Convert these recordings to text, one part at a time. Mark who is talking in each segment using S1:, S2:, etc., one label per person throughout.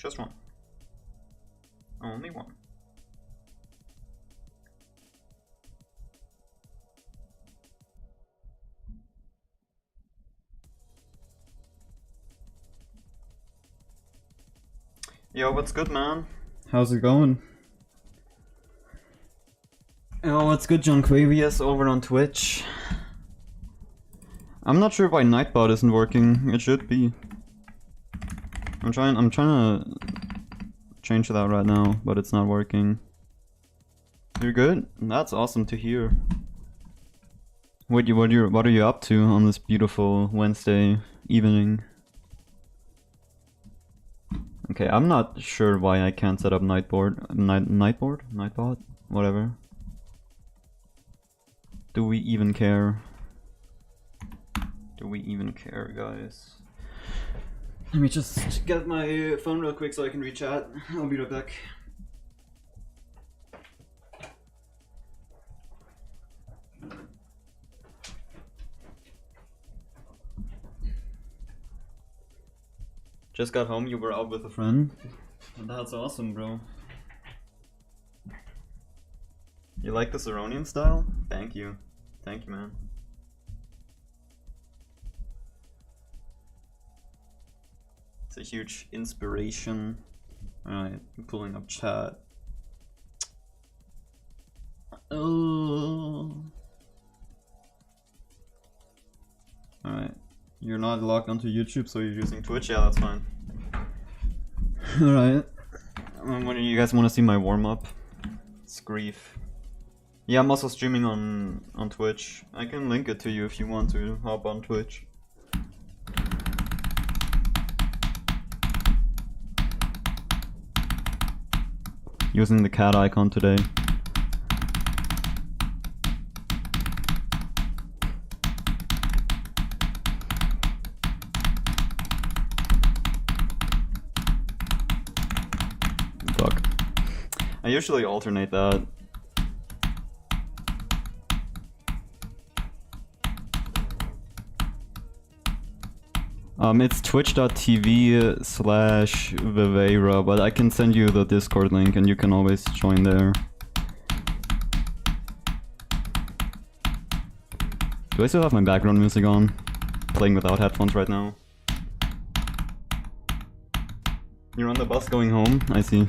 S1: Just one. Only one. Yo, what's good, man? How's it going? Yo, what's good, John Quavius over on Twitch? I'm not sure why Nightbot isn't working. It should be. I'm trying to change that right now, but it's not working. You're good? That's awesome to hear. What are you up to on this beautiful Wednesday evening? Okay, I'm not sure why I can't set up Nightbot? Whatever. Do we even care? Do we even care, guys? Let me just get my phone real quick so I can reach out. I'll be right back. Just got home, you were out with a friend? That's awesome, bro. You like the Saronian style? Thank you. Thank you, man. It's a huge inspiration. Alright, I'm pulling up chat. Oh. Alright. You're not logged onto YouTube, so you're using Twitch? Yeah, that's fine. Alright. When do you guys want to see my warm-up? It's grief. Yeah, I'm also streaming on Twitch. I can link it to you if you want to hop on Twitch. Using the cat icon today. Fuck. I usually alternate that. It's twitch.tv/veyra, but I can send you the Discord link and you can always join there. Do I still have my background music on? Playing without headphones right now. You're on the bus going home? I see.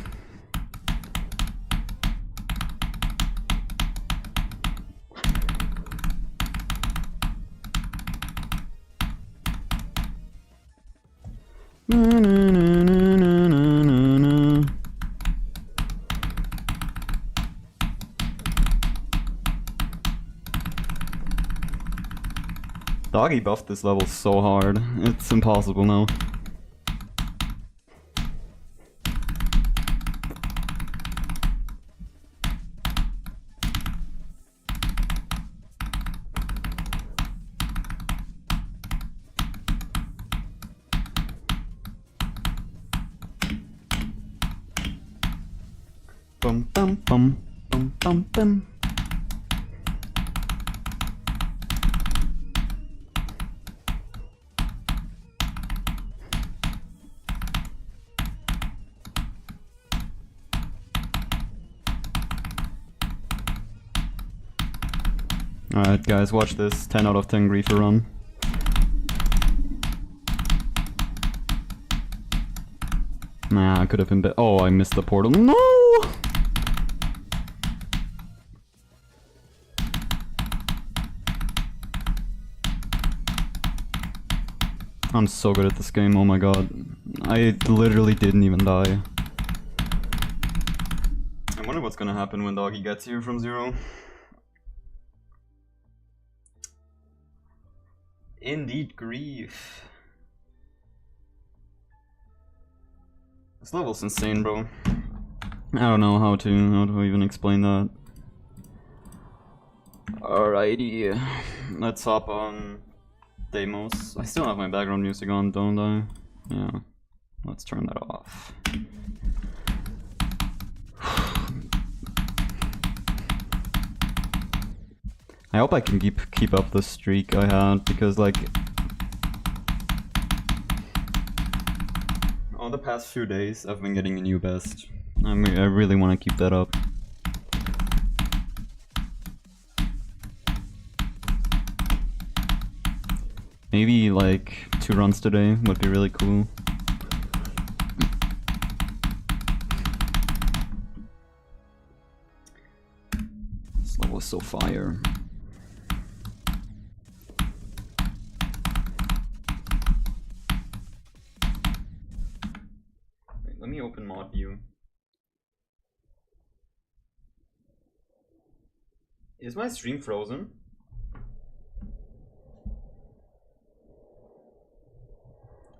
S1: Doggy buffed this level so hard, it's impossible now. Bum bum bum bum bum bum. Alright guys, watch this 10 out of 10 griefer run. Nah, I could have been oh, I missed the portal. No! I'm so good at this game, oh my god. I literally didn't even die. I wonder what's gonna happen when Doggy gets here from 0. Indeed, grief. This level's insane, bro. I don't know how to even explain that. Alrighty, let's hop on Deimos. I still have my background music on, don't I? Yeah, let's turn that off. I hope I can keep up the streak I had, because like... On the past few days, I've been getting a new best. I really want to keep that up. Maybe like 2 runs today would be really cool. This level is so fire. Wait, let me open mod view. Is my stream frozen?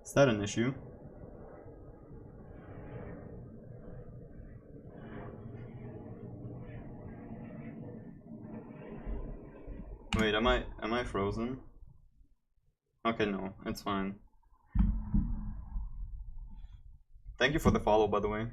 S1: Is that an issue? Wait, am I frozen? Okay, no, it's fine. Thank you for the follow, by the way.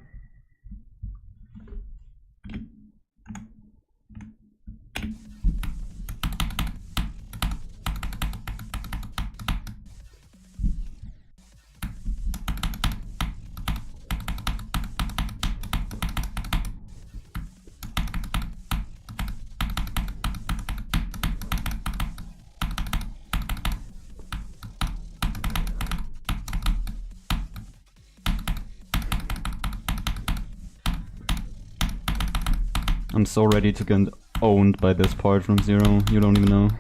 S1: I'm so ready to get owned by this part from zero, you don't even know.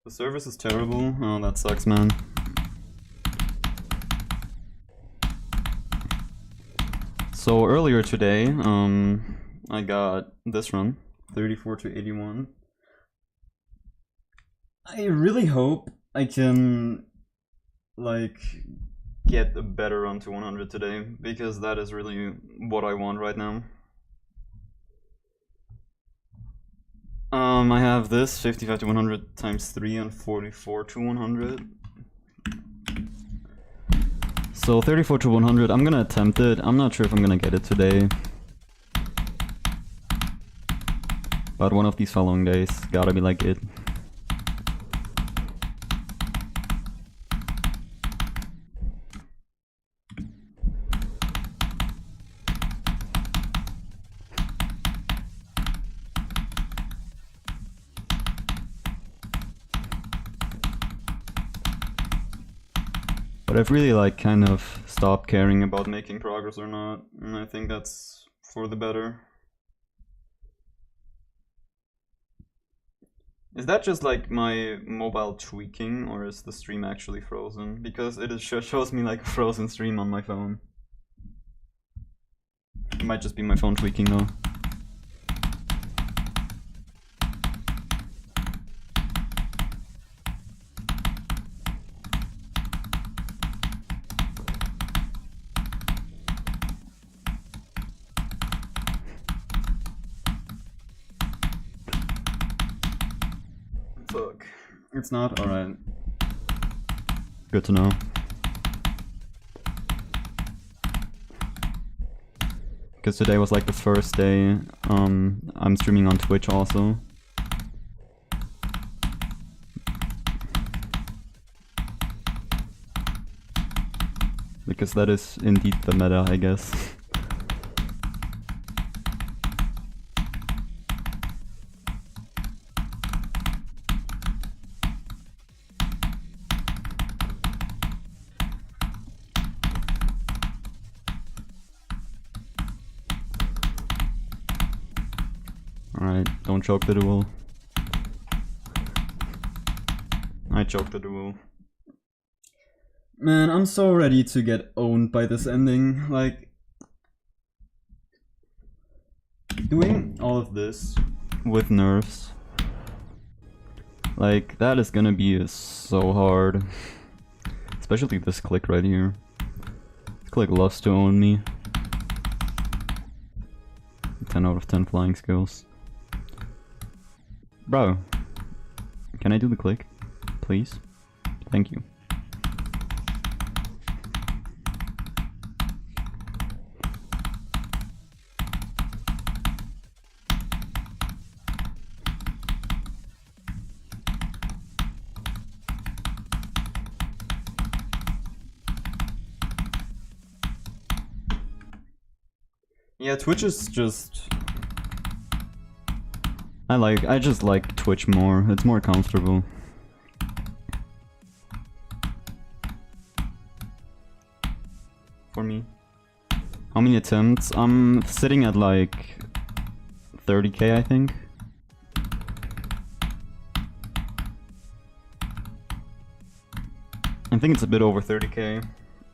S1: The service is terrible. Oh, that sucks, man. So earlier today, I got this run, 34 to 81. I really hope I can, like, get a better run to 100 today, because that is really what I want right now. I have this 55 to 100 times 3 and 44 to 100. So 34 to 100, I'm gonna attempt it. I'm not sure if I'm gonna get it today. But one of these following days, gotta be like it. But I've really like kind of stopped caring about making progress or not, and I think that's for the better. Is that just like my mobile tweaking, or is the stream actually frozen? Because it shows me like a frozen stream on my phone. It might just be my phone tweaking though. Fuck. It's not? Alright. Good to know. Because today was like the first day I'm streaming on Twitch also. Because that is indeed the meta, I guess. Alright, don't choke the duel. I choked the duel. Man, I'm so ready to get owned by this ending. Like, doing all of this with nerfs, like, that is gonna be so hard. Especially this click right here. This click loves to own me. 10 out of 10 flying skills. Bro, can I do the click, please? Thank you. Yeah, Twitch is just... I just like Twitch more. It's more comfortable. For me. How many attempts? I'm sitting at like 30k, I think. I think it's a bit over 30k.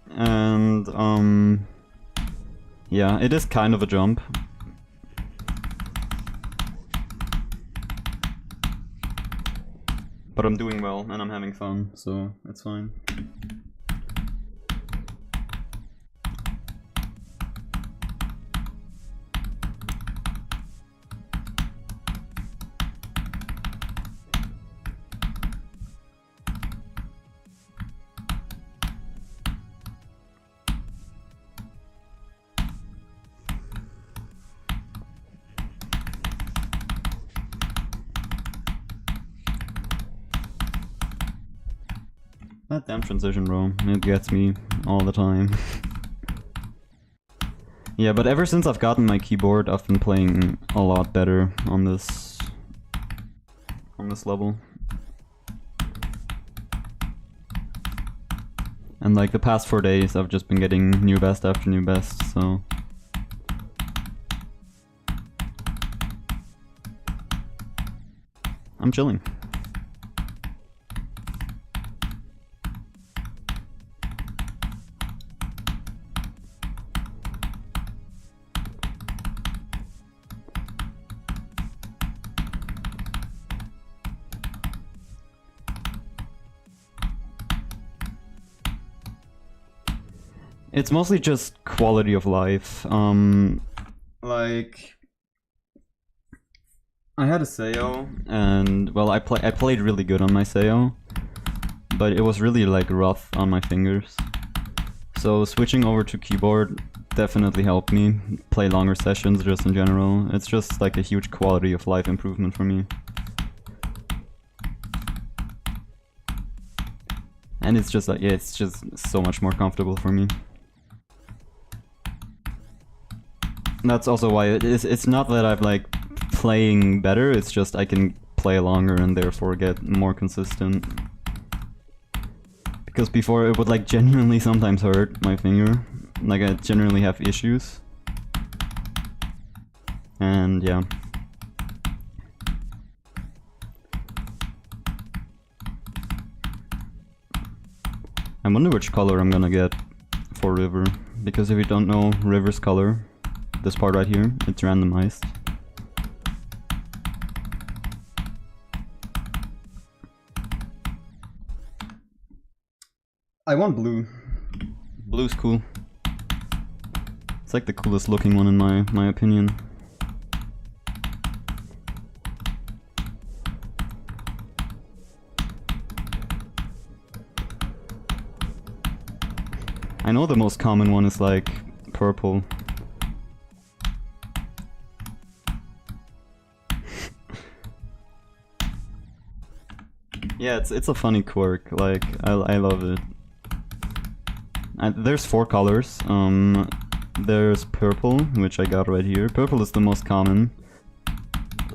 S1: And yeah, it is kind of a jump. But I'm doing well and I'm having fun, so it's fine. That damn transition, bro. It gets me all the time. Yeah, but ever since I've gotten my keyboard, I've been playing a lot better on this level. And like the past 4 days, I've just been getting new best after new best, so... I'm chilling. It's mostly just quality of life. Like... I had a Seiyou, and well, I played really good on my Seiyou, but it was really like rough on my fingers. So switching over to keyboard definitely helped me play longer sessions just in general. It's just like a huge quality of life improvement for me. And it's just like, yeah, it's just so much more comfortable for me. That's also why it's not that I've like playing better, it's just I can play longer and therefore get more consistent. Because before it would like genuinely sometimes hurt my finger. Like I generally have issues. And yeah. I wonder which color I'm gonna get for River. Because if you don't know River's color, this part right here, it's randomized. I want blue. Blue's cool. It's like the coolest looking one in my opinion. I know the most common one is like purple. Yeah, it's a funny quirk. Like I love it. There's 4 colors. There's purple, which I got right here. Purple is the most common.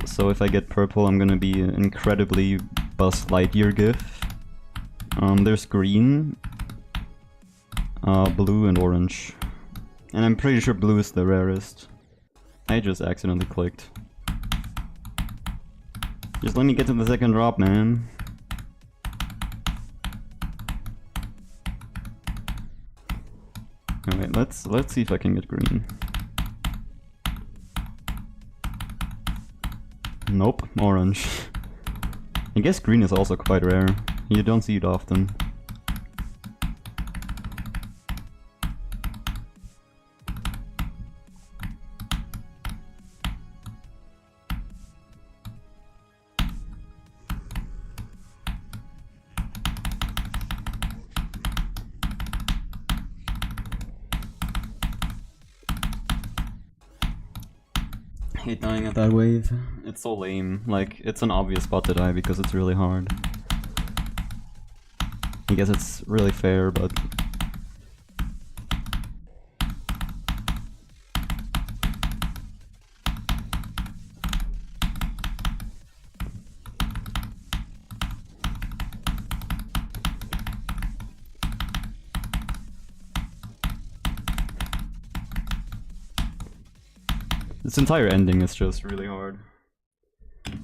S1: So if I get purple, I'm gonna be an incredibly Buzz Lightyear gif. There's green, blue, and orange. And I'm pretty sure blue is the rarest. I just accidentally clicked. Just let me get to the second drop, man. Alright, let's see if I can get green. Nope, orange. I guess green is also quite rare. You don't see it often. I hate dying at that wave. It's so lame. Like, it's an obvious spot to die because it's really hard. I guess it's really fair, but... This entire ending is just really hard.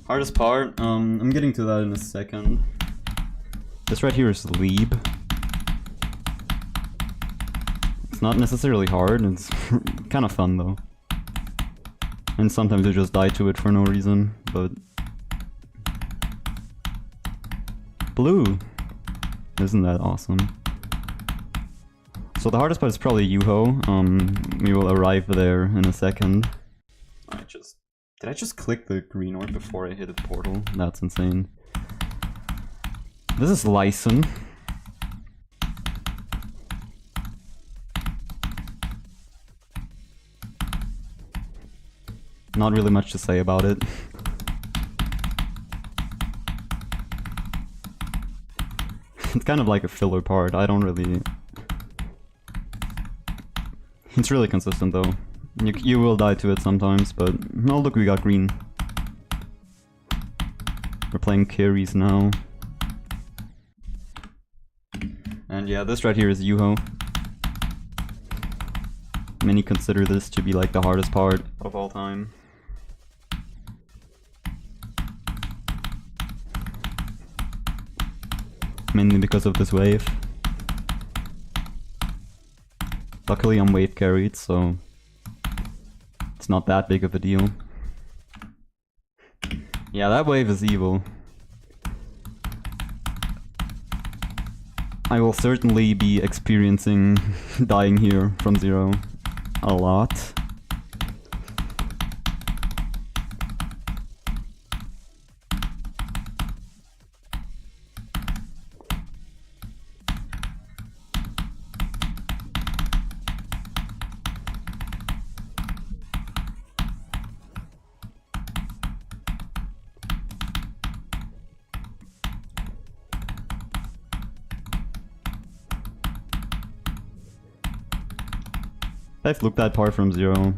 S1: Hardest part, I'm getting to that in a second. This right here is Lieb. It's not necessarily hard, it's kind of fun though. And sometimes you just die to it for no reason, but... Blue! Isn't that awesome? So the hardest part is probably Yuho. We will arrive there in a second. Did I just click the green orb before I hit a portal? That's insane. This is Lyson. Not really much to say about it. It's kind of like a filler part. I don't really... It's really consistent though. You will die to it sometimes, but... Oh look, we got green. We're playing carries now. And yeah, this right here is Yuho. Many consider this to be like the hardest part of all time. Mainly because of this wave. Luckily I'm wave carried, so it's not that big of a deal. Yeah, that wave is evil. I will certainly be experiencing dying here from zero a lot. I've looked that part from zero.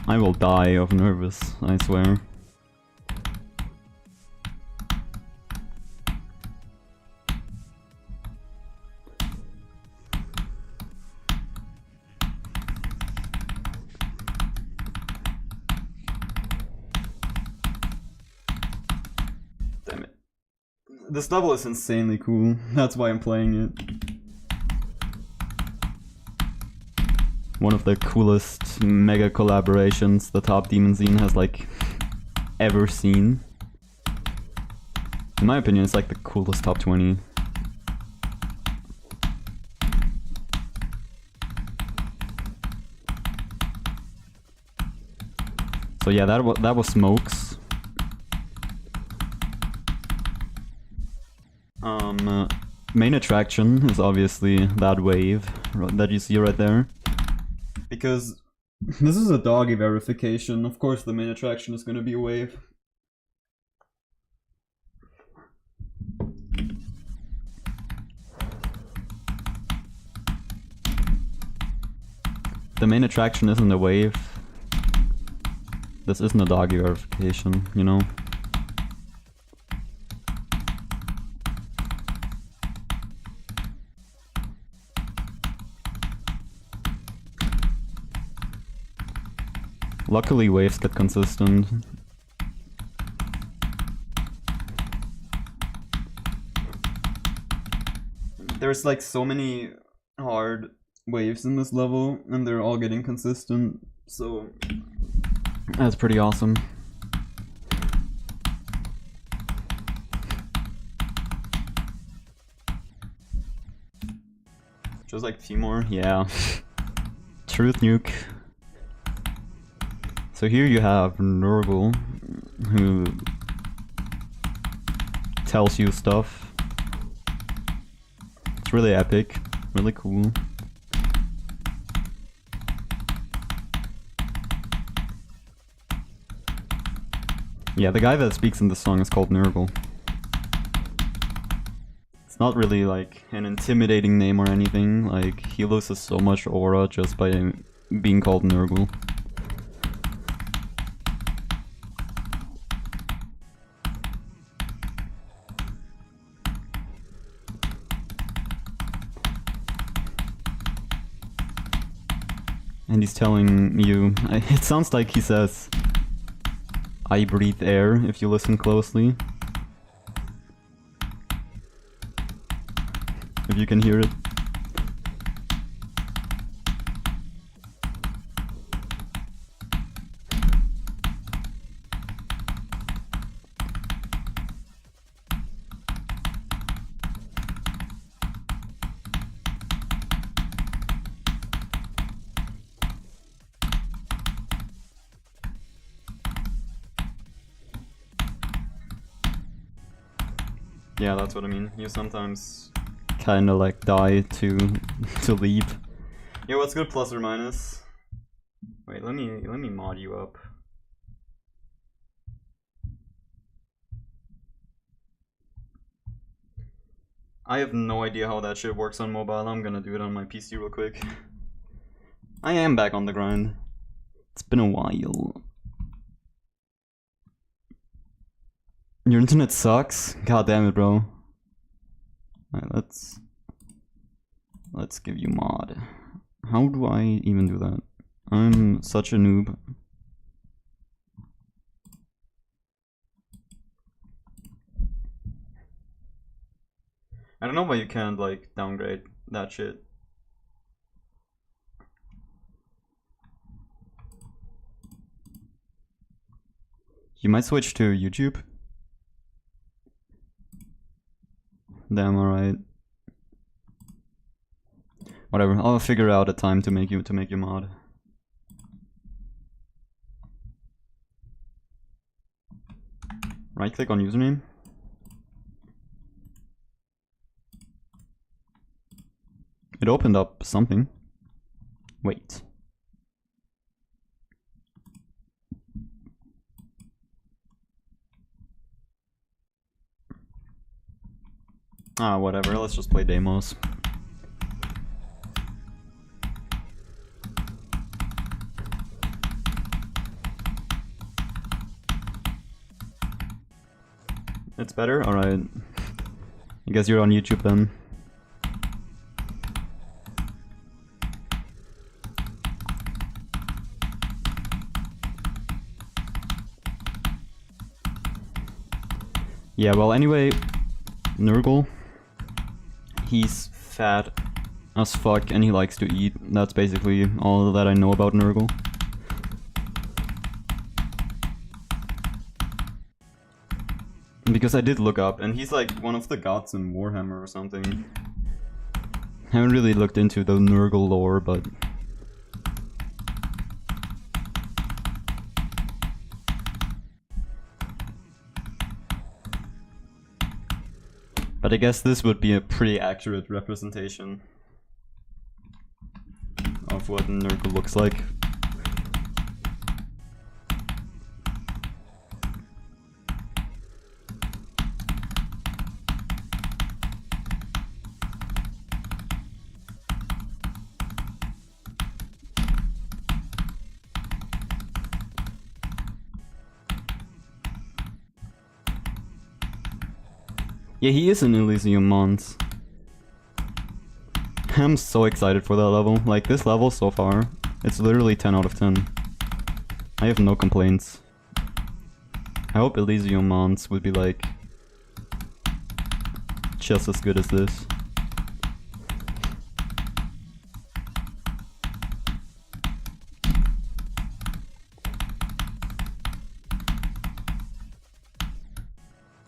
S1: I will die of nervous, I swear. Damn it. This level is insanely cool. That's why I'm playing it. One of the coolest mega collaborations the Top Demon scene has like ever seen. In my opinion, it's like the coolest top 20. So yeah, that was Smokes. Main attraction is obviously that wave that you see right there. Because this is a doggy verification, of course the main attraction is gonna be a wave. The main attraction isn't a wave. This isn't a doggy verification, you know? Luckily waves get consistent. There's like so many hard waves in this level and they're all getting consistent, so that's pretty awesome. Just like a few more, yeah. Truth nuke. So here you have Nurgle, who tells you stuff. It's really epic, really cool. Yeah, the guy that speaks in the song is called Nurgle. It's not really like an intimidating name or anything, like he loses so much aura just by being called Nurgle. And he's telling you, it sounds like he says, I breathe air, if you listen closely. If you can hear it. Yeah, that's what I mean. You sometimes kinda like die to leave. Yeah, what's good, plus or minus? Wait, let me mod you up. I have no idea how that shit works on mobile. I'm gonna do it on my PC real quick. I am back on the grind. It's been a while. Your internet sucks? God damn it, bro. Alright, let's give you mod. How do I even do that? I'm such a noob. I don't know why you can't like downgrade that shit. You might switch to YouTube. Damn, alright. Whatever, I'll figure out a time to make you mod. Right click on username. It opened up something. Wait. Ah, whatever, let's just play Deimos. It's better? Alright. I guess you're on YouTube then. Yeah, well anyway, Nurgle. He's fat as fuck and he likes to eat. That's basically all that I know about Nurgle. Because I did look up and he's like one of the gods in Warhammer or something. Haven't really looked into the Nurgle lore, but... But I guess this would be a pretty accurate representation of what Nurgle looks like. Yeah, he is an Elysium Mons. I'm so excited for that level. Like, this level so far, it's literally 10 out of 10. I have no complaints. I hope Elysium Mons would be like... just as good as this.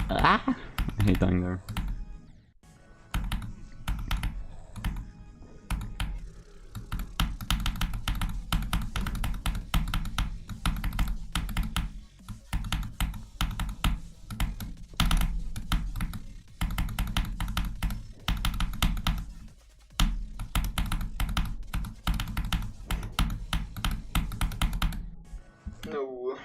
S1: Ah! I hate dying there. No.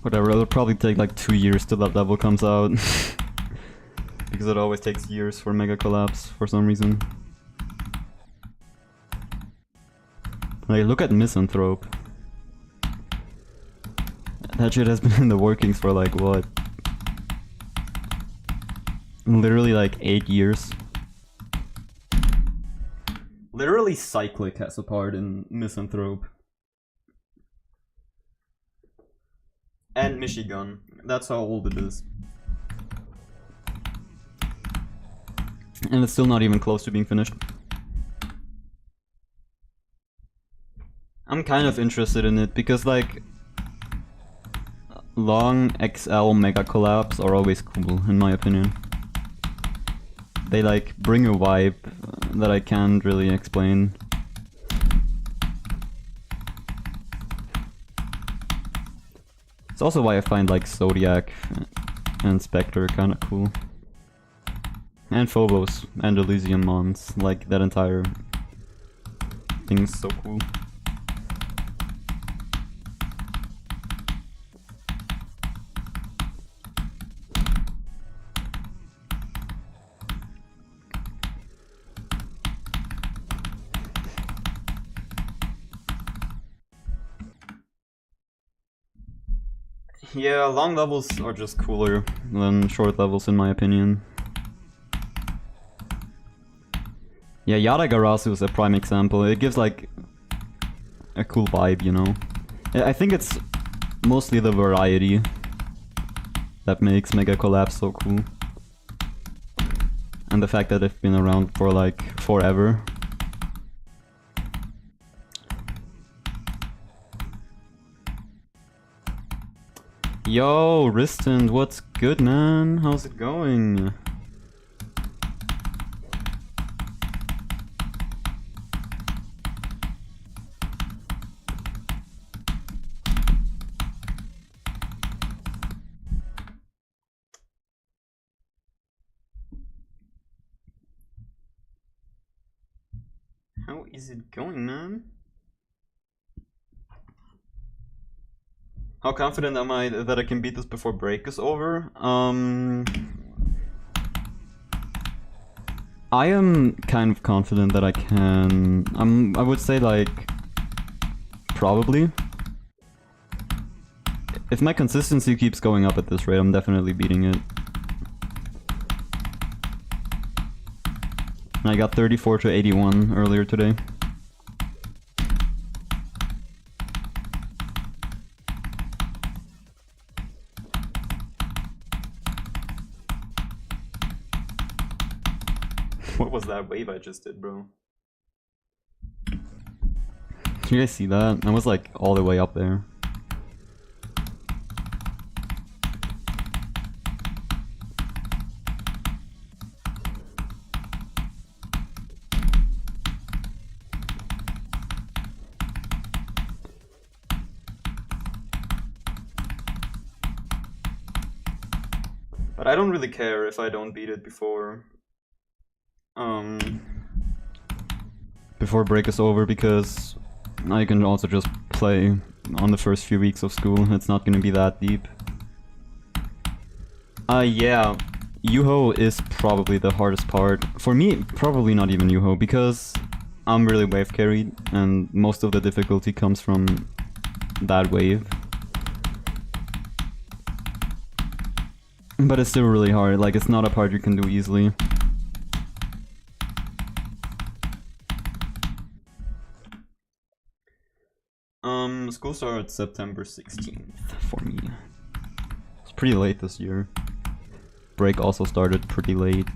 S1: Whatever, it'll probably take like 2 years till that level comes out. Because it always takes years for Mega Collapse for some reason. Like, look at Misanthrope. That shit has been in the workings for like what? Literally like 8 years. Literally Cyclic has a part in Misanthrope. And Michigan. That's how old it is. And it's still not even close to being finished. I'm kind of interested in it because like long XL mega collabs are always cool in my opinion. They like bring a vibe that I can't really explain. It's also why I find like Zodiac and Spectre kind of cool. And Phobos and Elysium Mons, like that entire thing's so cool. Yeah, long levels are just cooler than short levels in my opinion. Yeah, Yadagarasu is a prime example. It gives like a cool vibe, you know? I think it's mostly the variety that makes Mega Collapse so cool. And the fact that they've been around for like forever. Yo, Riston, what's good, man? How's it going? How is it going, man? How confident am I that I can beat this before break is over? I am kind of confident that I can. I would say like probably. If my consistency keeps going up at this rate, I'm definitely beating it. And I got 34 to 81 earlier today. What was that wave I just did, bro? Did you guys see that? I was like all the way up there. But I don't really care if I don't beat it before break is over, because I can also just play on the first few weeks of school. It's not gonna be that deep. Yeah, Yuho is probably the hardest part. For me, probably not even Yuho, because I'm really wave carried, and most of the difficulty comes from that wave. But it's still really hard, like it's not a part you can do easily. School started September 16th for me. It's pretty late this year. Break also started pretty late.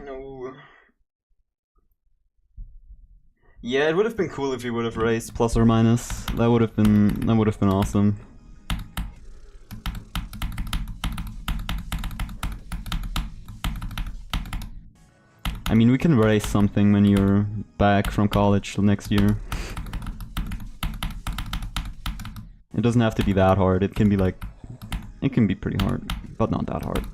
S1: No. Yeah, it would have been cool if we would have raced plus or minus. That would have been awesome. I mean, we can race something when you're back from college next year. It doesn't have to be that hard. It can be like... It can be pretty hard, but not that hard.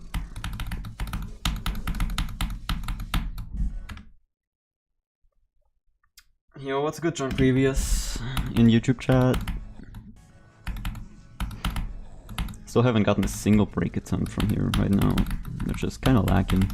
S1: Yo, what's good, John Previous? In YouTube chat. Still haven't gotten a single break attempt from here right now, which is kind of lacking.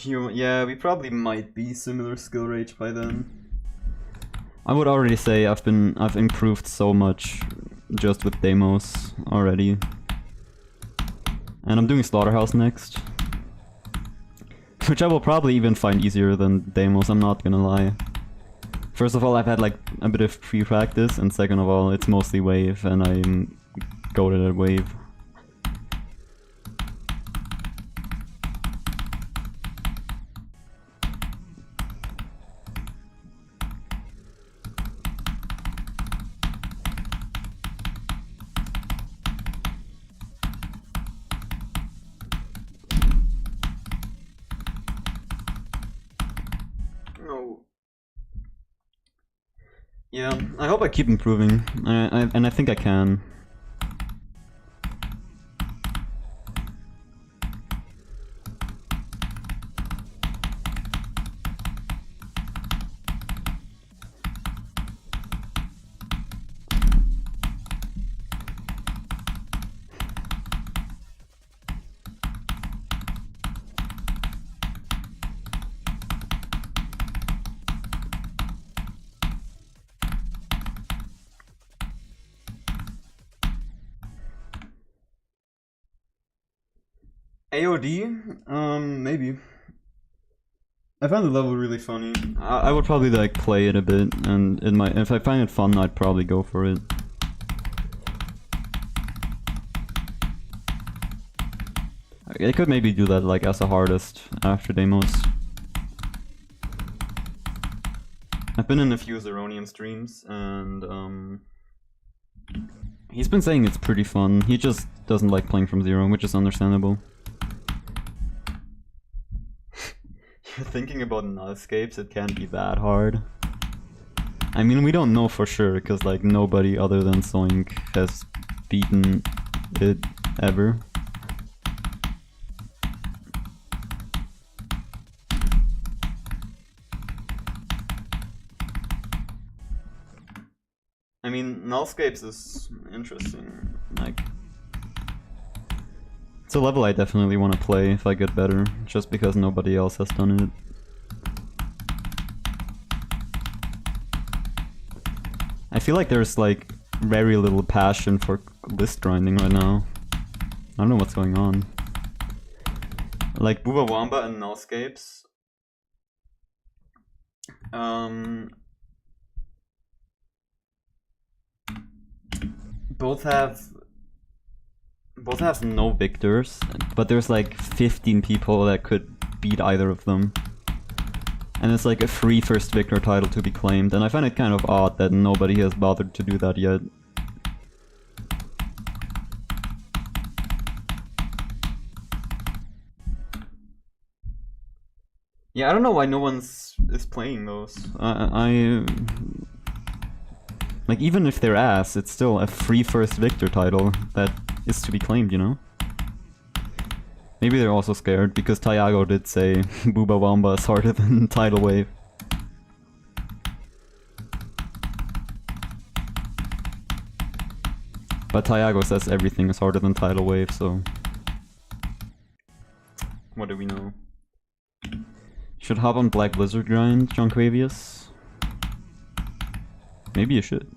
S1: Yeah, we probably might be similar skill range by then. I would already say I've improved so much just with Deimos already. And I'm doing Slaughterhouse next. Which I will probably even find easier than Deimos, I'm not gonna lie. First of all, I've had like a bit of pre-practice, and second of all, it's mostly wave, and I'm goated at wave. Yeah, I hope I keep improving, and I think I can. AOD? Maybe. I found the level really funny. I would probably like play it a bit, and if I find it fun, I'd probably go for it. I could maybe do that like as a hardest after Deimos. I've been in a few Zeronian streams, and he's been saying it's pretty fun. He just doesn't like playing from zero, which is understandable. You're thinking about null escapes, it can't be that hard. I mean, we don't know for sure, because like nobody other than Zoink has beaten it ever. I mean, nullscapes is interesting. Like, it's a level I definitely want to play if I get better, just because nobody else has done it. I feel like there's like very little passion for list grinding right now. I don't know what's going on. Like Booba Wamba and nullscapes. Both have no victors, but there's like 15 people that could beat either of them. And it's like a free first victor title to be claimed, and I find it kind of odd that nobody has bothered to do that yet. Yeah, I don't know why no one's is playing those. Like, even if they're ass, it's still a free first victor title that is to be claimed, you know? Maybe they're also scared, because Tyago did say Booba Wamba is harder than Tidal Wave. But Tyago says everything is harder than Tidal Wave, so... What do we know? Should hop on Black Blizzard grind, Jonquavius? Maybe you should.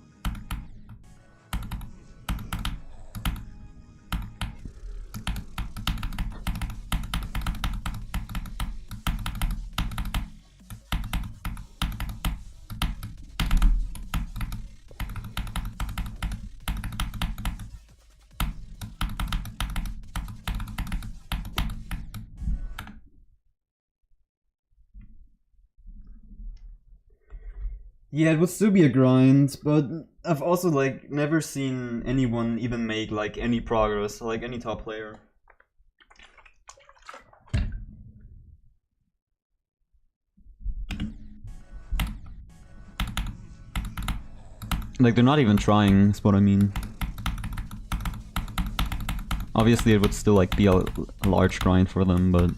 S1: Yeah, it would still be a grind, but I've also like never seen anyone even make like any progress, like any top player. Like they're not even trying, is what I mean. Obviously it would still like be a large grind for them, but...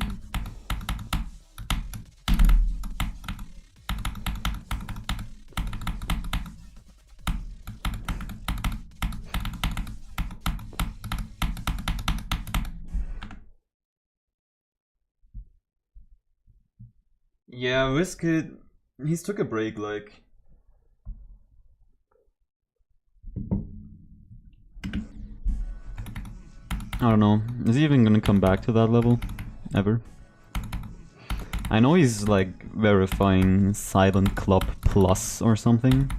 S1: Yeah, Wizkid, he's took a break, like... I don't know, is he even gonna come back to that level? Ever? I know he's like verifying Silent Club Plus or something.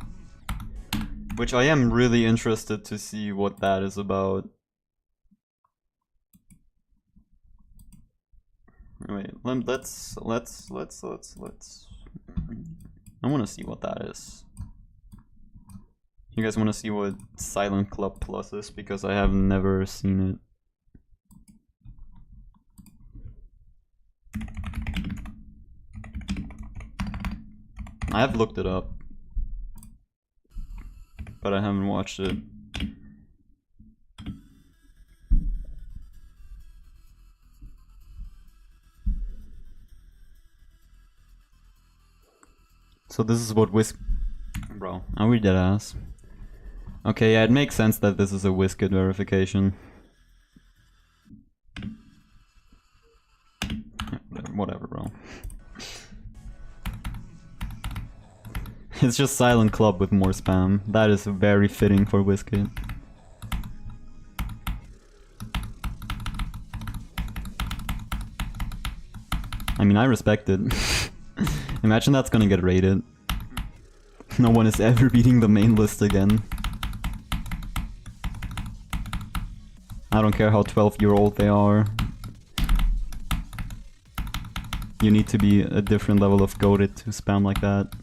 S1: Which I am really interested to see what that is about. Wait, let's I wanna see what that is. You guys wanna see what Silent Club Plus is? Because I have never seen it. I have looked it up, but I haven't watched it. So this is what Bro, are we dead ass? Okay, yeah, it makes sense that this is a Wizkid verification. Whatever, bro. It's just Silent Club with more spam. That is very fitting for Wizkid. I mean, I respect it. Imagine that's gonna get rated. No one is ever beating the main list again. I don't care how 12-year-old they are. You need to be a different level of goated to spam like that.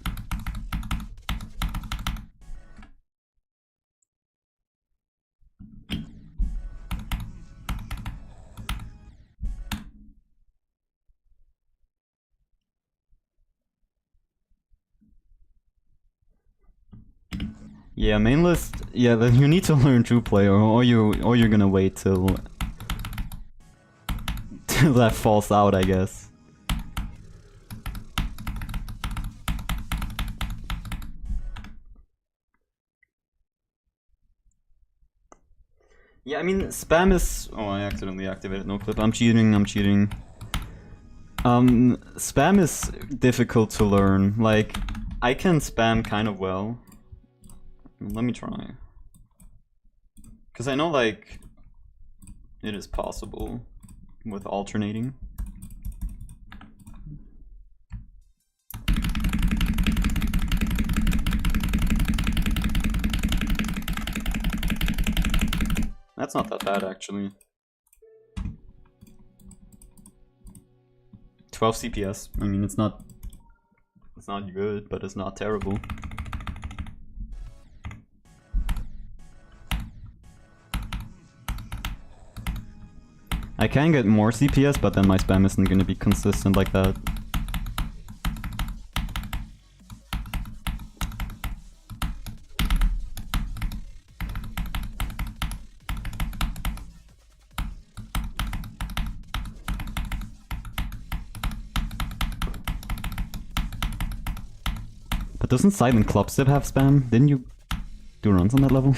S1: Yeah, main list. Yeah, then you need to learn true player, or you're gonna wait till that falls out, I guess. Yeah, I mean, spam is... Oh, I accidentally activated no clip. I'm cheating. Spam is difficult to learn. Like, I can spam kind of well. Let me try. Because I know, like, it is possible with alternating. That's not that bad, actually. 12 CPS. I mean, it's not good, but it's not terrible. I can get more CPS, but then my spam isn't going to be consistent like that. But doesn't Silent Club Sip have spam? Didn't you do runs on that level?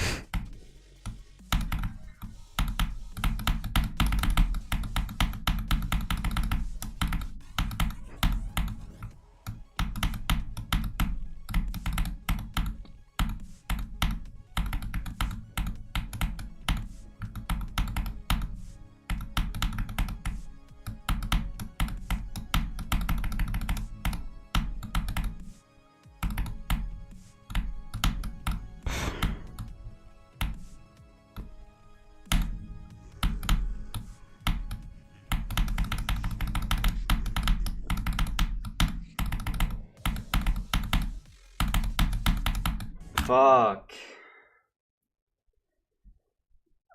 S1: Fuck.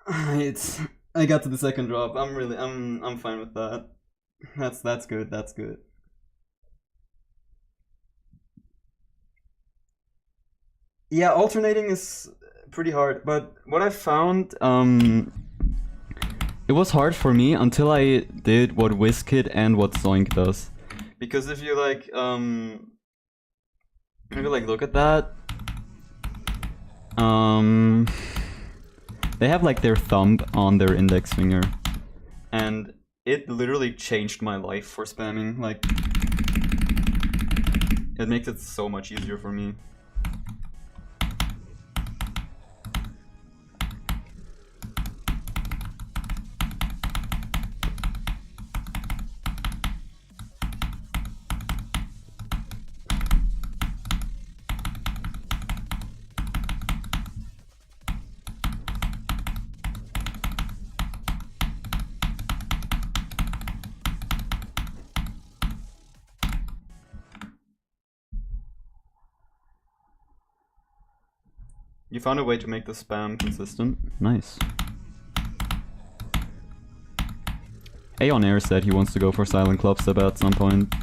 S1: I got to the second drop. I'm fine with that. That's good. That's good. Yeah, alternating is pretty hard, but what I found It was hard for me until I did what WizKid and what Zoink does. Because if you like, look at that, they have like their thumb on their index finger, and it literally changed my life for spamming. Like, it makes it so much easier for me. You found a way to make the spam consistent. Nice. Aeon Air said he wants to go for Silent Clubstep at some point.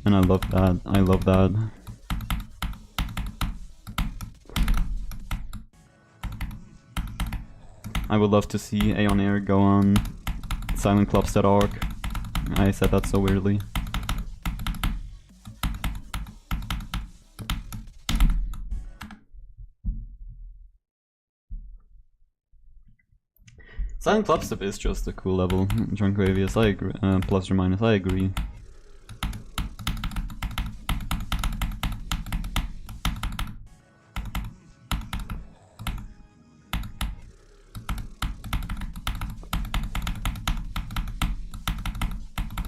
S1: And I love that. I love that. I would love to see Aeon Air go on Silent Clubstep arc. I said that so weirdly. Silent Clubstep is just a cool level. Drunkavius, I agree. Plus or minus, I agree.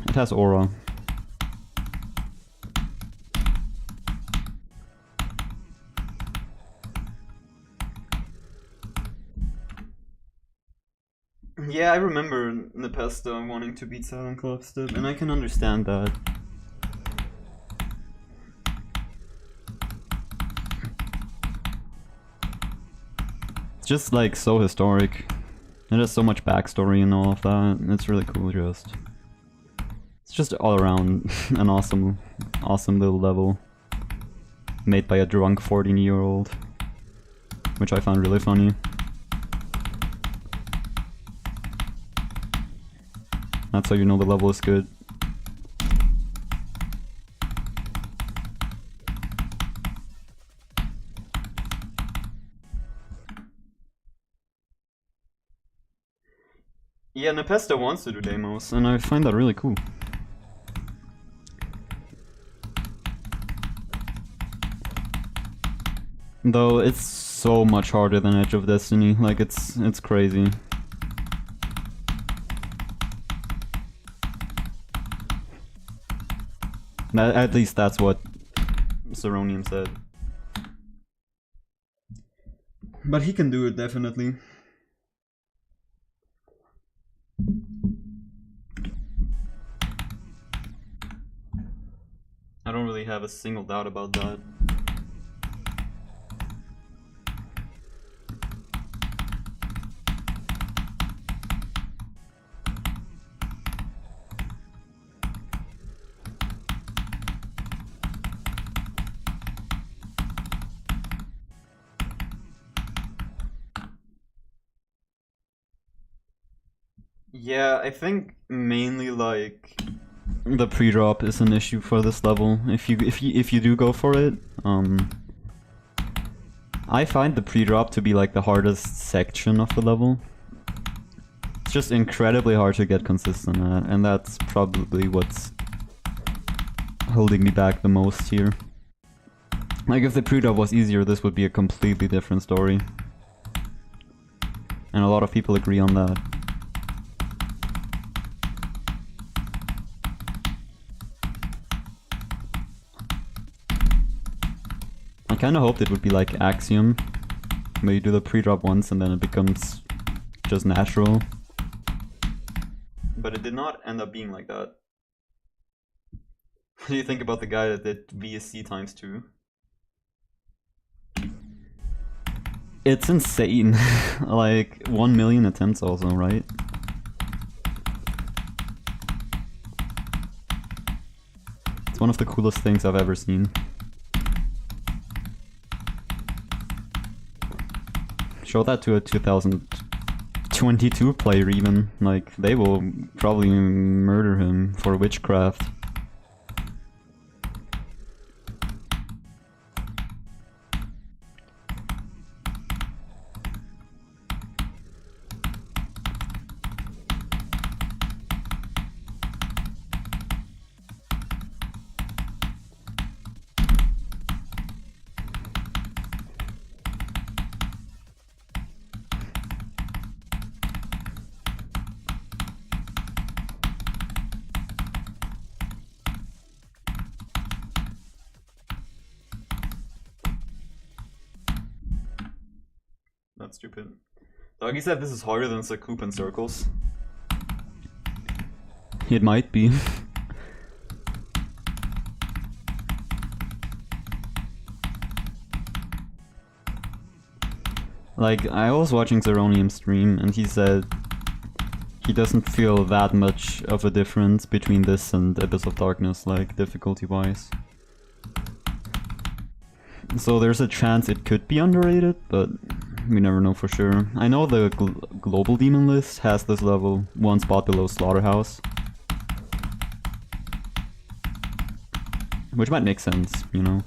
S1: It has aura. Yeah, I remember Nepesta wanting to beat Silent Clubstep, and I can understand that. It's just like so historic. It has so much backstory and all of that. It's really cool just. It's just all around an awesome little level. Made by a drunk 14-year-old. Which I found really funny. That's how you know the level is good. Yeah, Nepesta wants to do Deimos, and I find that really cool. Though it's so much harder than Edge of Destiny, like it's crazy. At least that's what Ceronium said. But he can do it, definitely. I don't really have a single doubt about that. Yeah, I think mainly like the pre-drop is an issue for this level. If you do go for it, I find the pre-drop to be like the hardest section of the level. It's just incredibly hard to get consistent at, and that's probably what's holding me back the most here. Like if the pre-drop was easier, this would be a completely different story. And a lot of people agree on that. I kinda hoped it would be like Axiom, where you do the pre-drop once and then it becomes just natural. But it did not end up being like that. What do you think about the guy that did VSC times 2? It's insane. Like 1 million attempts also, right? It's one of the coolest things I've ever seen. Show that to a 2000 22 player even. Like, they will probably murder him for witchcraft. That's stupid. Doggy said this is harder than Sacoup and Circles. It might be. Like, I was watching Zeronium stream and he said he doesn't feel that much of a difference between this and Abyss of Darkness, like, difficulty-wise. So there's a chance it could be underrated, but we never know for sure. I know the global demon list has this level one spot below Slaughterhouse. Which might make sense, you know.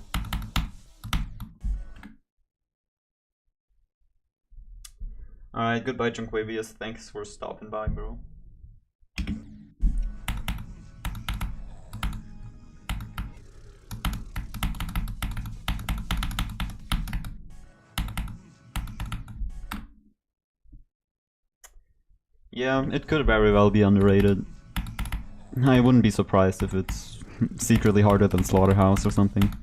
S1: Alright, goodbye Junquavius, thanks for stopping by, bro. Yeah, it could very well be underrated. I wouldn't be surprised if it's secretly harder than Slaughterhouse or something.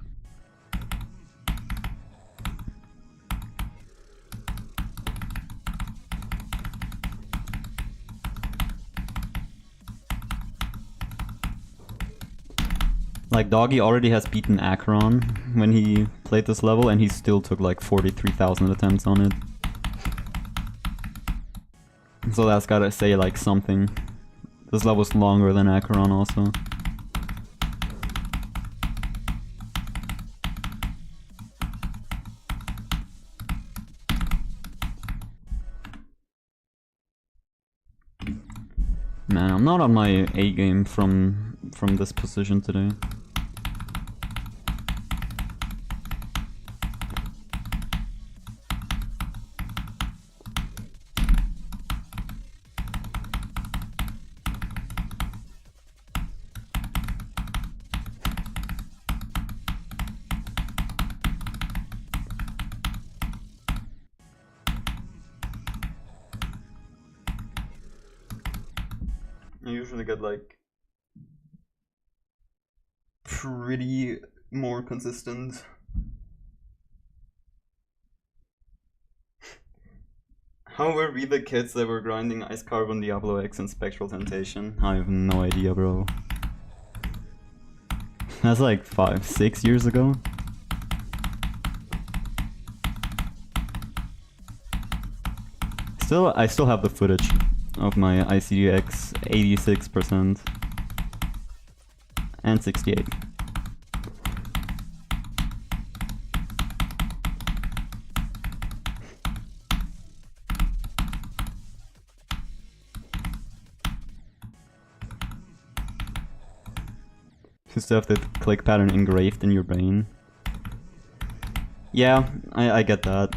S1: Like, Doggy already has beaten Acheron when he played this level, and he still took like 43,000 attempts on it. So that's gotta say like something. This level's longer than Acheron also. Man, I'm not on my A game from this position today. I usually get like pretty more consistent. How were we the kids that were grinding Ice Carbon, Diablo X and Spectral Temptation? I have no idea, bro. That's like 5-6 years ago. I still have the footage of my ICDX 86% and 68. You still have the click pattern engraved in your brain. Yeah, I get that.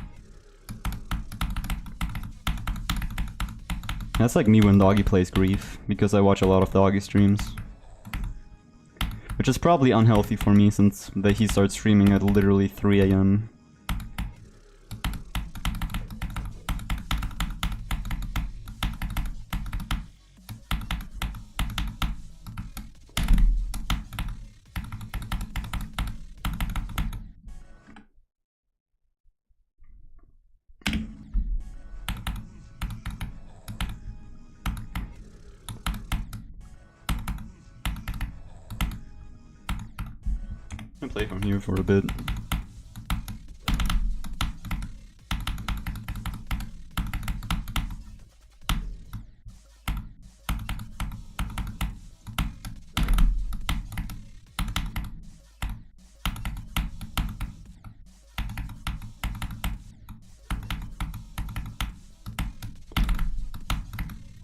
S1: That's like me when Doggy plays Grief, because I watch a lot of Doggy streams. Which is probably unhealthy for me since he starts streaming at literally 3 AM. I'll play from here for a bit.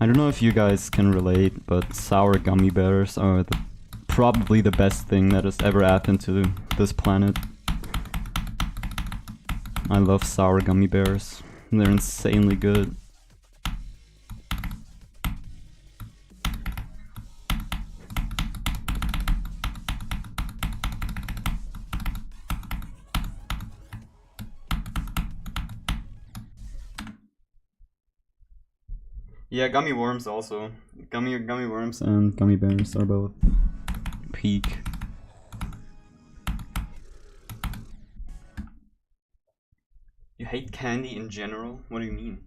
S1: I don't know if you guys can relate, but sour gummy bears are probably the best thing that has ever happened to this planet. I love sour gummy bears. They're insanely good. Yeah, gummy worms also. Gummy worms and gummy bears are both peak. You hate candy in general? What do you mean?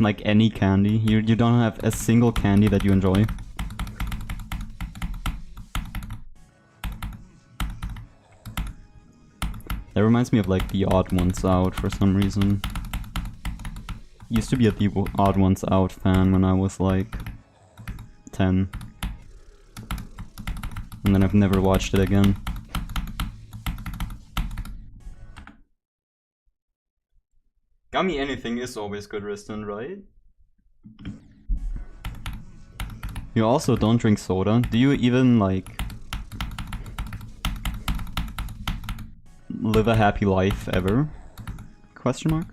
S1: Like any candy? You don't have a single candy that you enjoy? That reminds me of like the Odd Ones Out for some reason. Used to be a the Odd Ones Out fan when I was like 10. And then I've never watched it again. Gummy anything is always good, Riston, right? You also don't drink soda. Do you even like live a happy life ever? Question mark?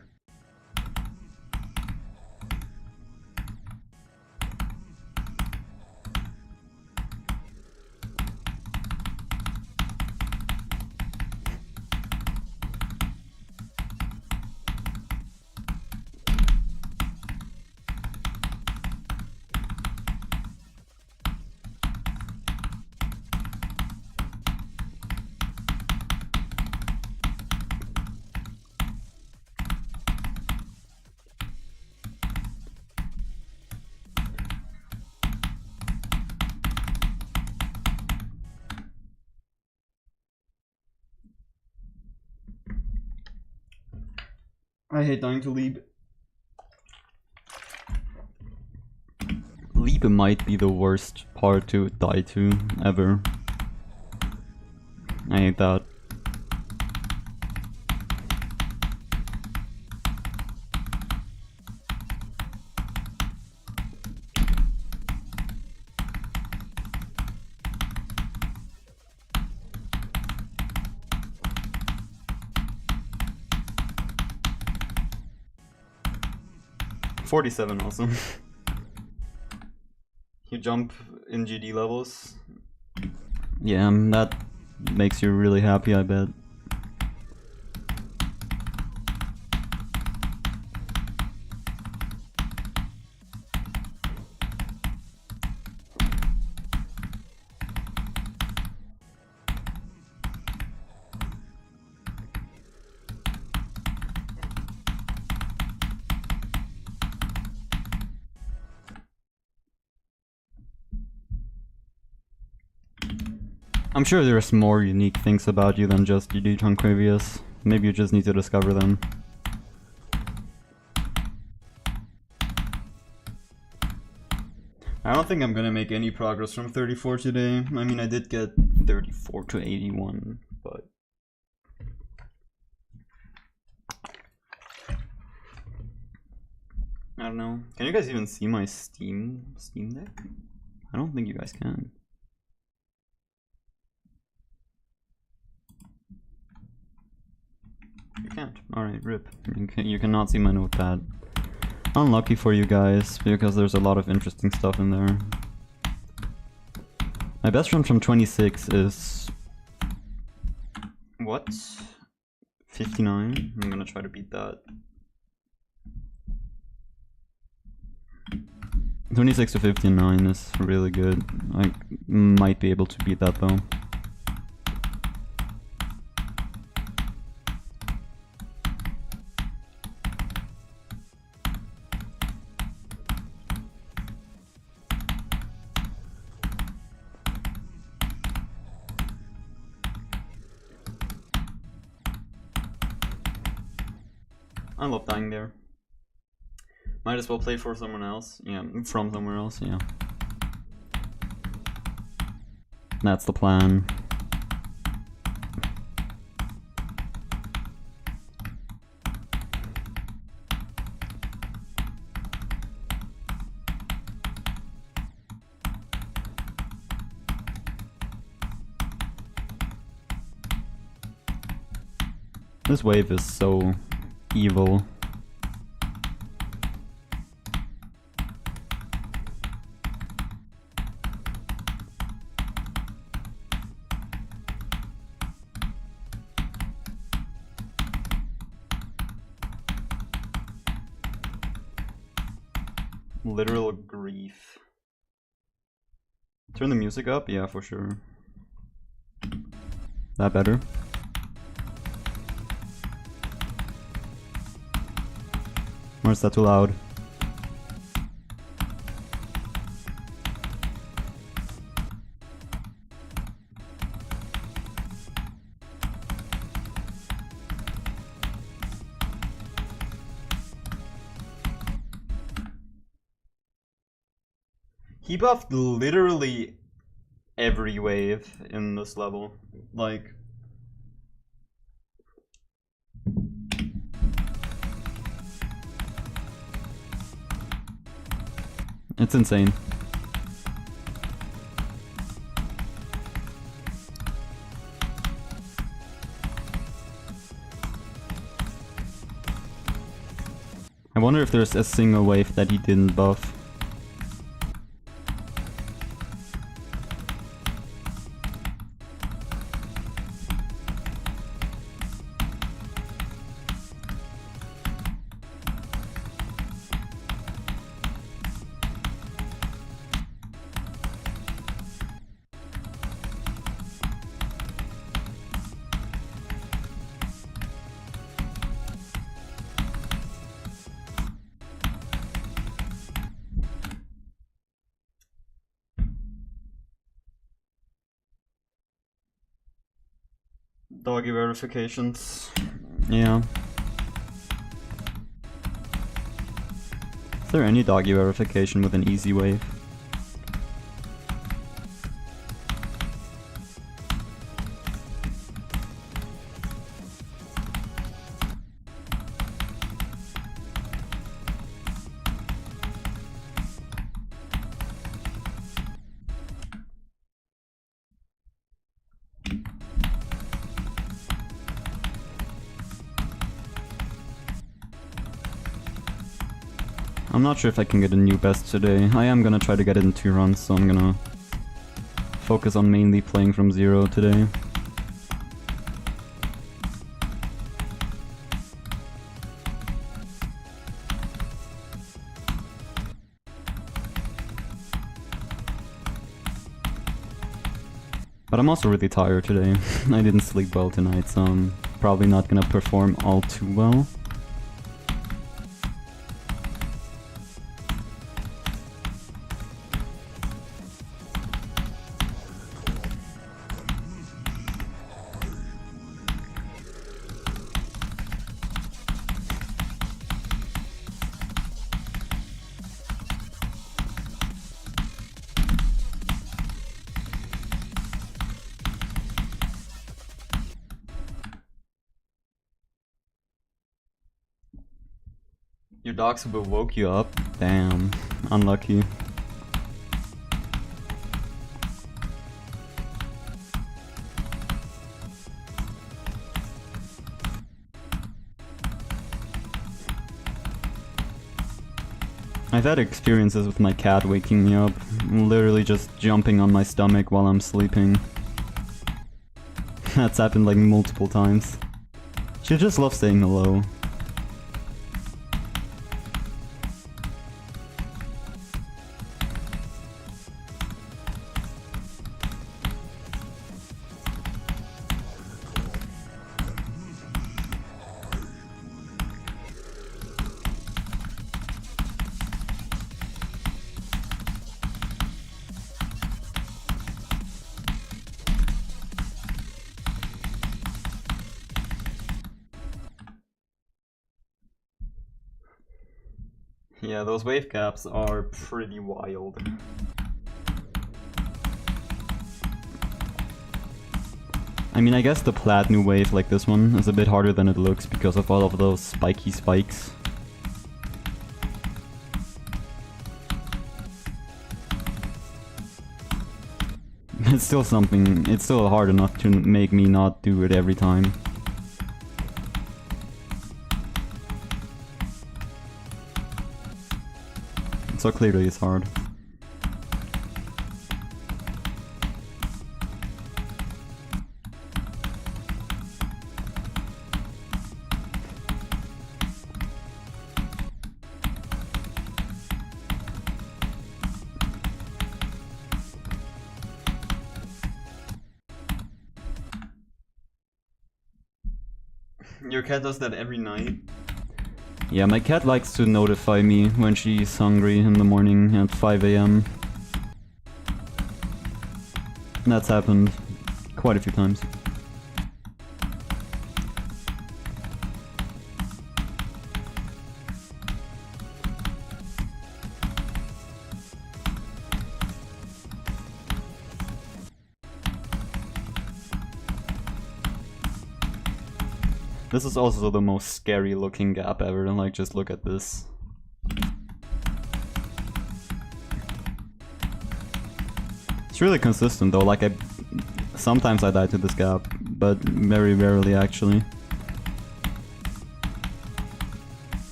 S1: I hate dying to Liebe. Liebe might be the worst part to die to ever. I hate that. $47 also. You jump in GD levels. Yeah, that makes you really happy, I bet. I'm sure there's more unique things about you than just you do Tonquavius. Maybe you just need to discover them. I don't think I'm gonna make any progress from 34 today. I mean, I did get 34 to 81, but... I don't know. Can you guys even see my Steam Deck? I don't think you guys can. You can't. Alright, rip. You cannot see my notepad. Unlucky for you guys, because there's a lot of interesting stuff in there. My best friend from 26 is... what? 59? I'm gonna try to beat that. 26 to 59 is really good. I might be able to beat that though. I love dying there. Might as well play for someone else. Yeah, from somewhere else, yeah. That's the plan. This wave is so evil. Literal grief. Turn the music up? Yeah, for sure. That better? Or is that too loud? He buffed literally every wave in this level. Like... It's insane. I wonder if there's a single wave that he didn't buff. Doggy verifications. Yeah. Is there any doggy verification with an easy wave? I'm not sure if I can get a new best today. I am gonna try to get it in 2 runs, so I'm gonna focus on mainly playing from 0 today. But I'm also really tired today. I didn't sleep well tonight, so I'm probably not gonna perform all too well. Your dogs will woke you up? Damn. Unlucky. I've had experiences with my cat waking me up, literally just jumping on my stomach while I'm sleeping. That's happened like multiple times. She just loves saying hello. Yeah, those wave caps are pretty wild. I mean, I guess the platinum wave like this one is a bit harder than it looks because of all of those spiky spikes. It's still something, it's still hard enough to make me not do it every time. So clearly it's hard. Your cat does that every night? Yeah, my cat likes to notify me when she's hungry in the morning at 5 AM. That's happened quite a few times. This is also the most scary looking gap ever, and like, just look at this. It's really consistent though, like sometimes I die to this gap, but very rarely actually.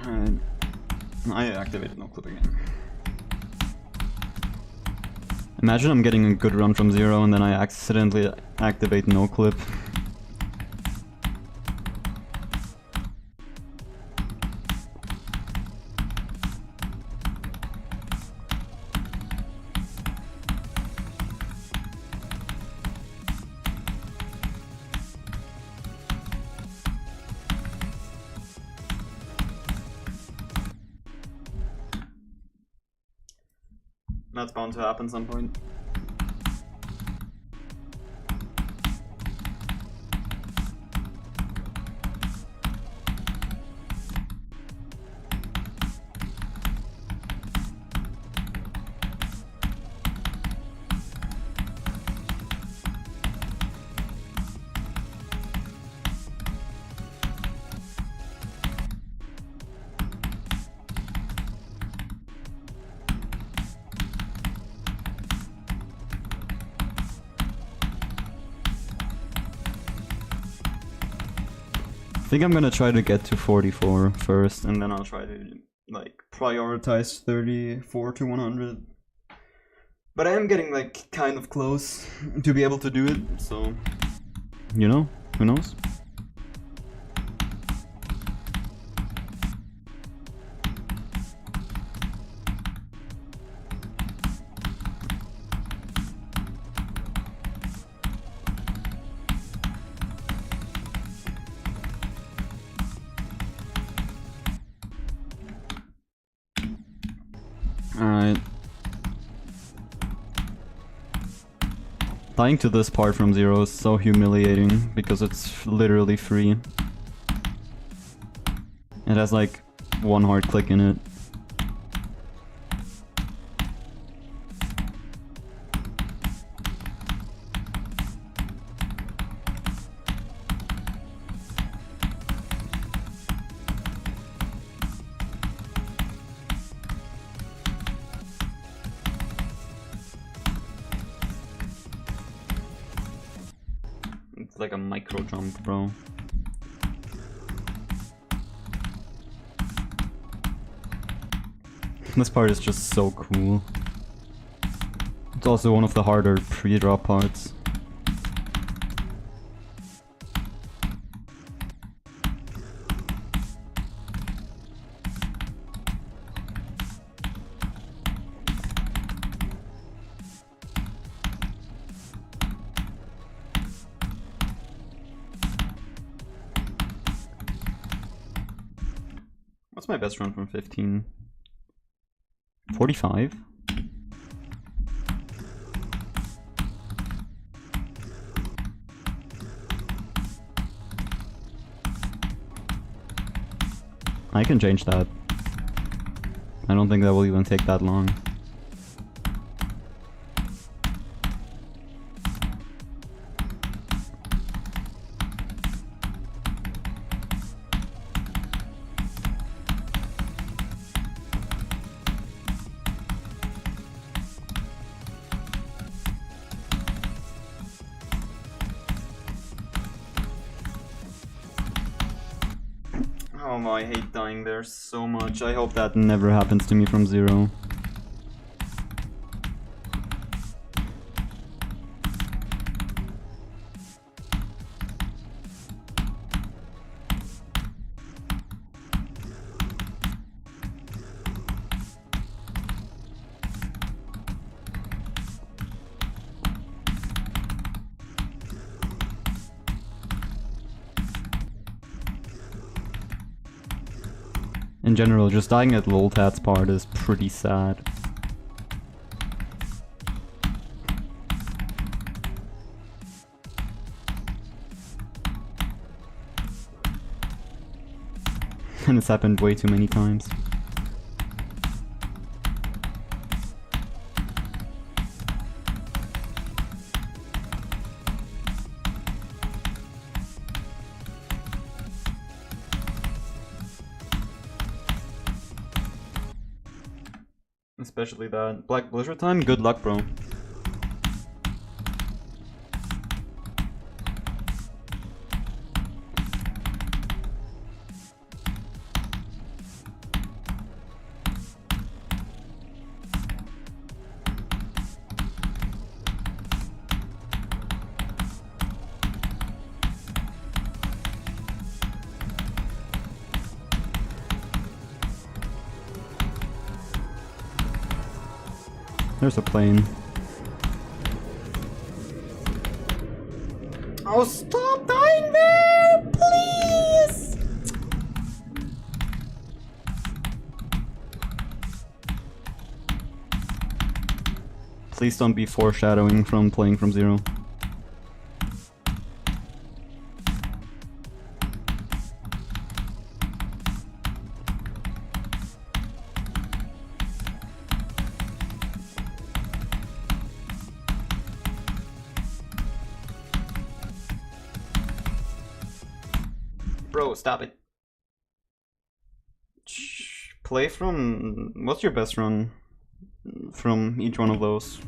S1: Alright, I activated no clip again. Imagine I'm getting a good run from 0 and then I accidentally activate no clip. That's bound to happen some point. I think I'm gonna try to get to 44 first, and then I'll try to like prioritize 34 to 100. But I am getting like kind of close to be able to do it, so you know, who knows? Alright. Dying to this part from 0 is so humiliating because it's literally free. It has like one hard click in it. It's like a micro jump, bro. This part is just so cool. It's also one of the harder pre-drop parts. What's my best run from 15? 45? I can change that. I don't think that will even take that long. Oh, I hate dying there so much. I hope that never happens to me from zero. In general, just dying at Loltat's part is pretty sad. And it's happened way too many times. Especially that Black Blizzard time, good luck, bro. There's a plane. Oh, stop dying there, please! Please don't be foreshadowing from playing from zero. Bro, stop it. Play from... What's your best run from each one of those?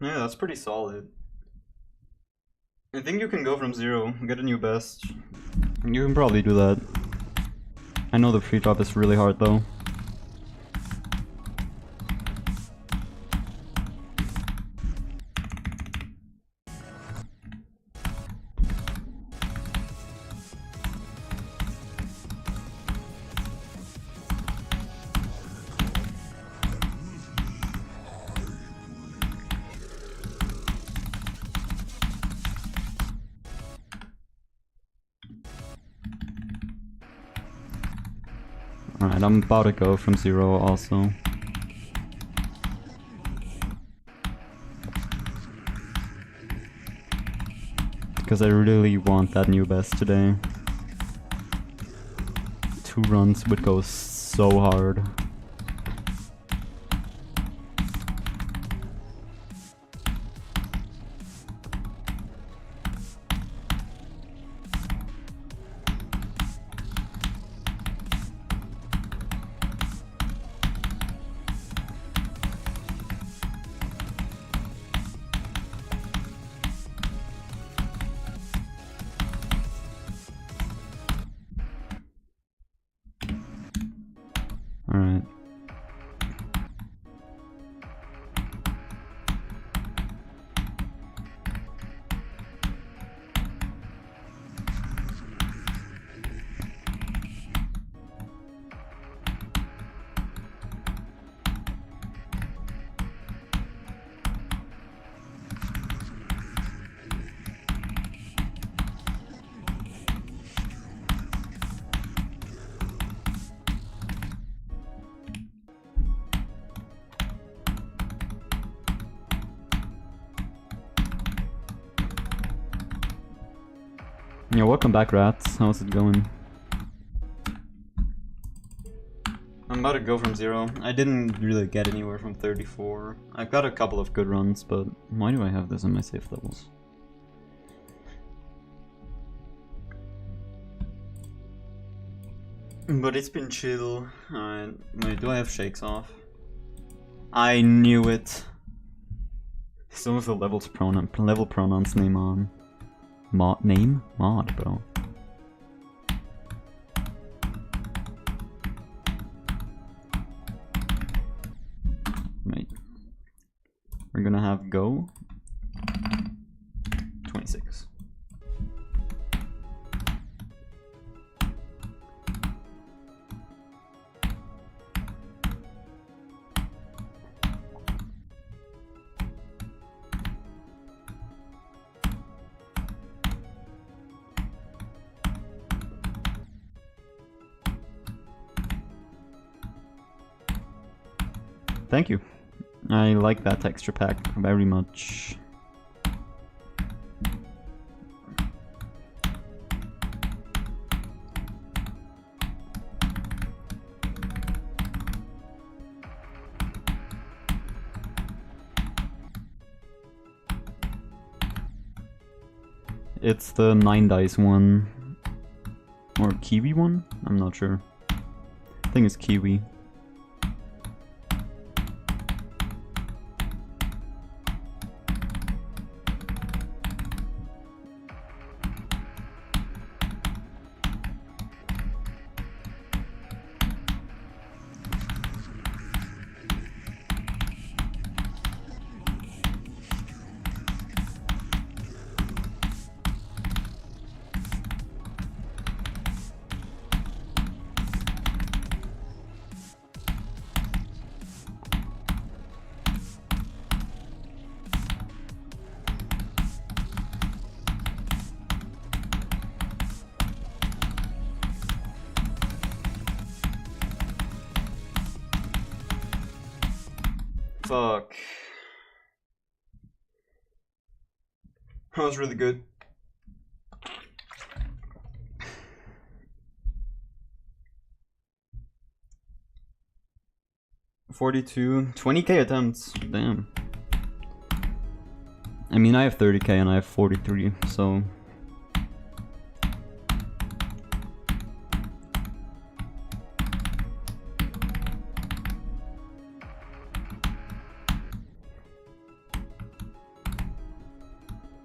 S1: Yeah, that's pretty solid. I think you can go from zero, get a new best. You can probably do that. I know the free drop is really hard though. Alright, I'm about to go from zero also. Because I really want that new best today. 2 runs would go so hard. Alright. Yeah, welcome back, rats. How's it going? I'm about to go from 0. I didn't really get anywhere from 34. I've got a couple of good runs, but why do I have this on my safe levels? But it's been chill. Alright, wait, do I have shakes off? I knew it. Some of the level pronouns name on. Mod, bro. Wait. We're gonna have go 26. Thank you. I like that texture pack very much. It's the 9 dice one. Or Kiwi one? I'm not sure. I think it's Kiwi. Fuck. That was really good. $42, 20k attempts. Damn. I mean, I have 30k and I have 43, so.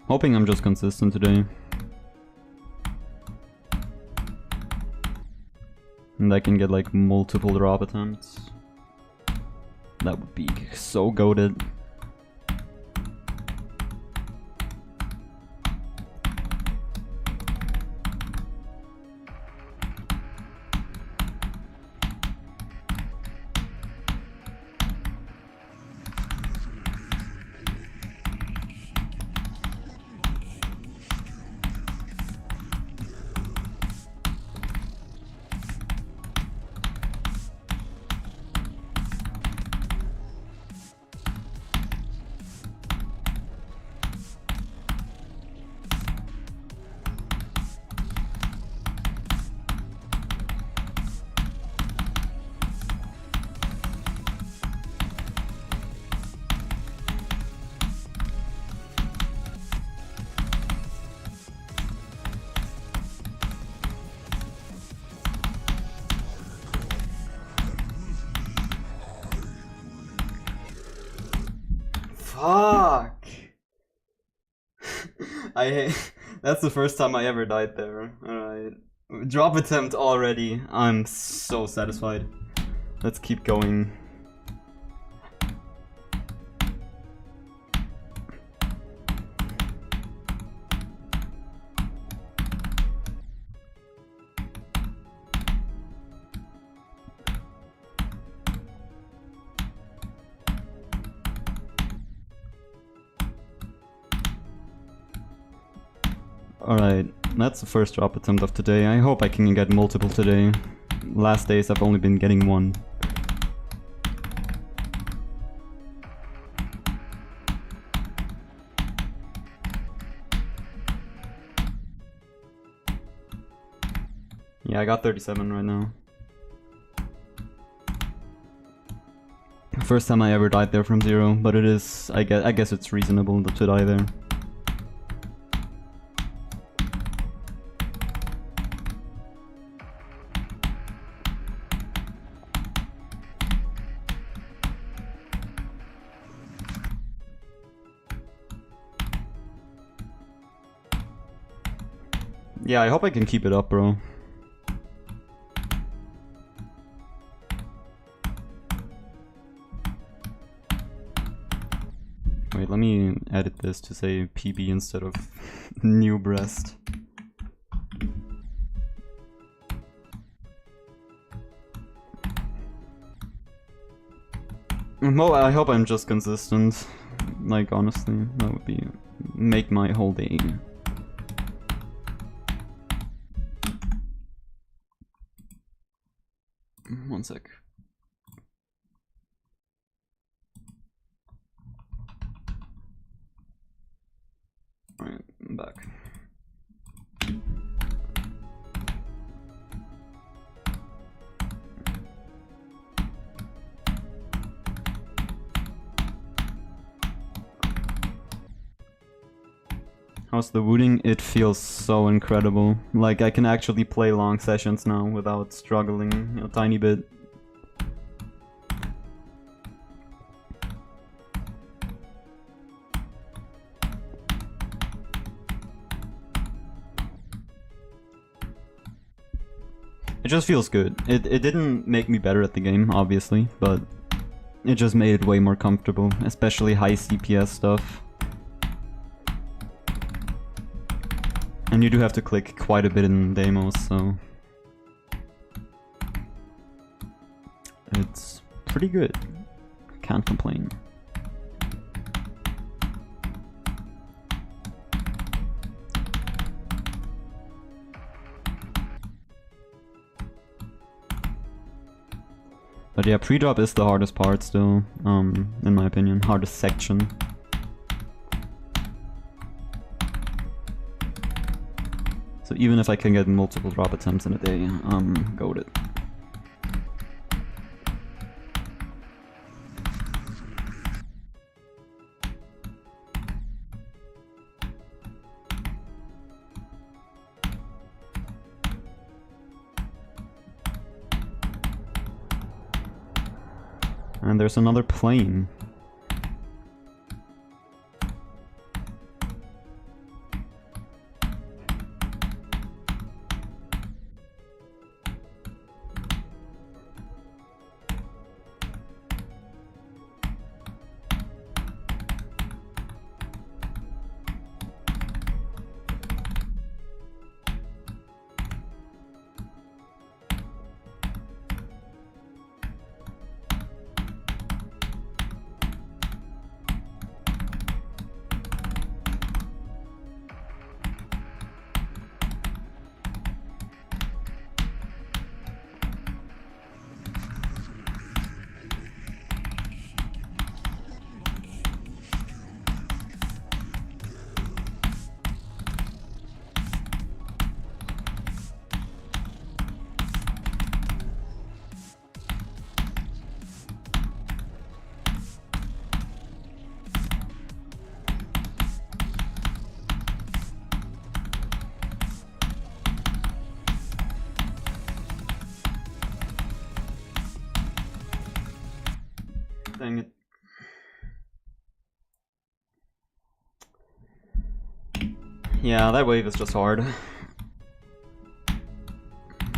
S1: Hoping I'm just consistent today. And I can get like multiple drop attempts. That would be so goated. Fuck! I hate. That's the first time I ever died there. Alright. Drop attempt already. I'm so satisfied. Let's keep going. Alright, that's the first drop attempt of today. I hope I can get multiple today. Last days I've only been getting one. Yeah, I got 37 right now. First time I ever died there from 0, but it is, I guess it's reasonable to die there. Yeah, I hope I can keep it up, bro. Wait, let me edit this to say PB instead of new breast. Well, I hope I'm just consistent. Like, honestly, that would be make my whole day. One sec. Alright, I'm back. How's the wooting? It feels so incredible. Like, I can actually play long sessions now without struggling a tiny bit. It just feels good. It didn't make me better at the game, obviously, but it just made it way more comfortable, especially high CPS stuff. And you do have to click quite a bit in Deimos, so it's pretty good. Can't complain. But yeah, pre-drop is the hardest part still, in my opinion, hardest section. So even if I can get multiple drop attempts in a day, I'm goated. And there's another plane. Dang it. Yeah, that wave is just hard.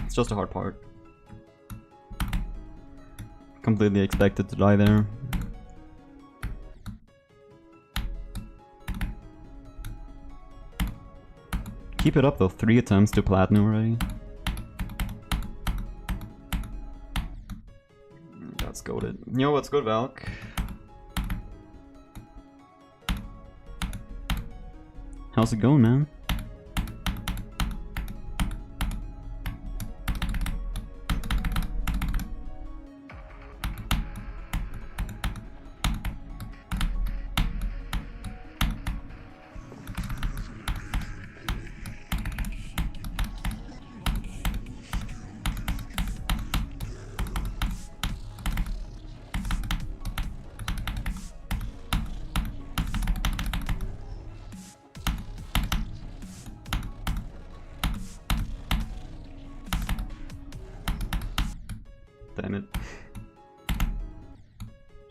S1: It's just a hard part. Completely expected to die there. Keep it up though, 3 attempts to platinum already. That's goated. Yo, what's good, Valk? How's it going, man?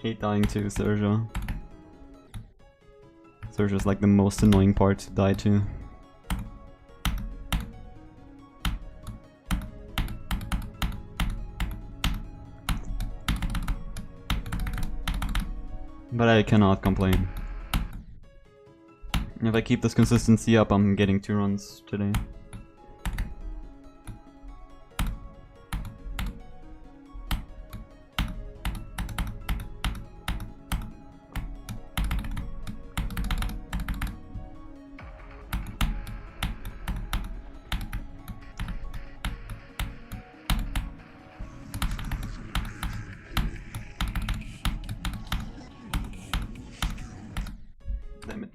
S1: hate dying to Sergio. Sergio's like the most annoying part to die to. But I cannot complain. If I keep this consistency up, I'm getting 2 runs today. Damn it.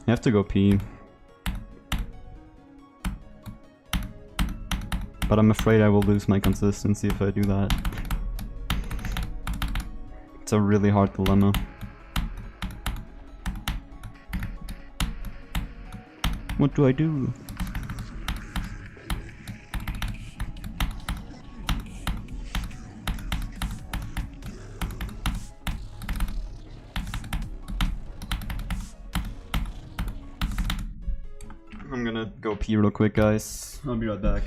S1: I have to go pee. But I'm afraid I will lose my consistency if I do that. It's a really hard dilemma. What do I do? I'm gonna go pee real quick, guys. I'll be right back.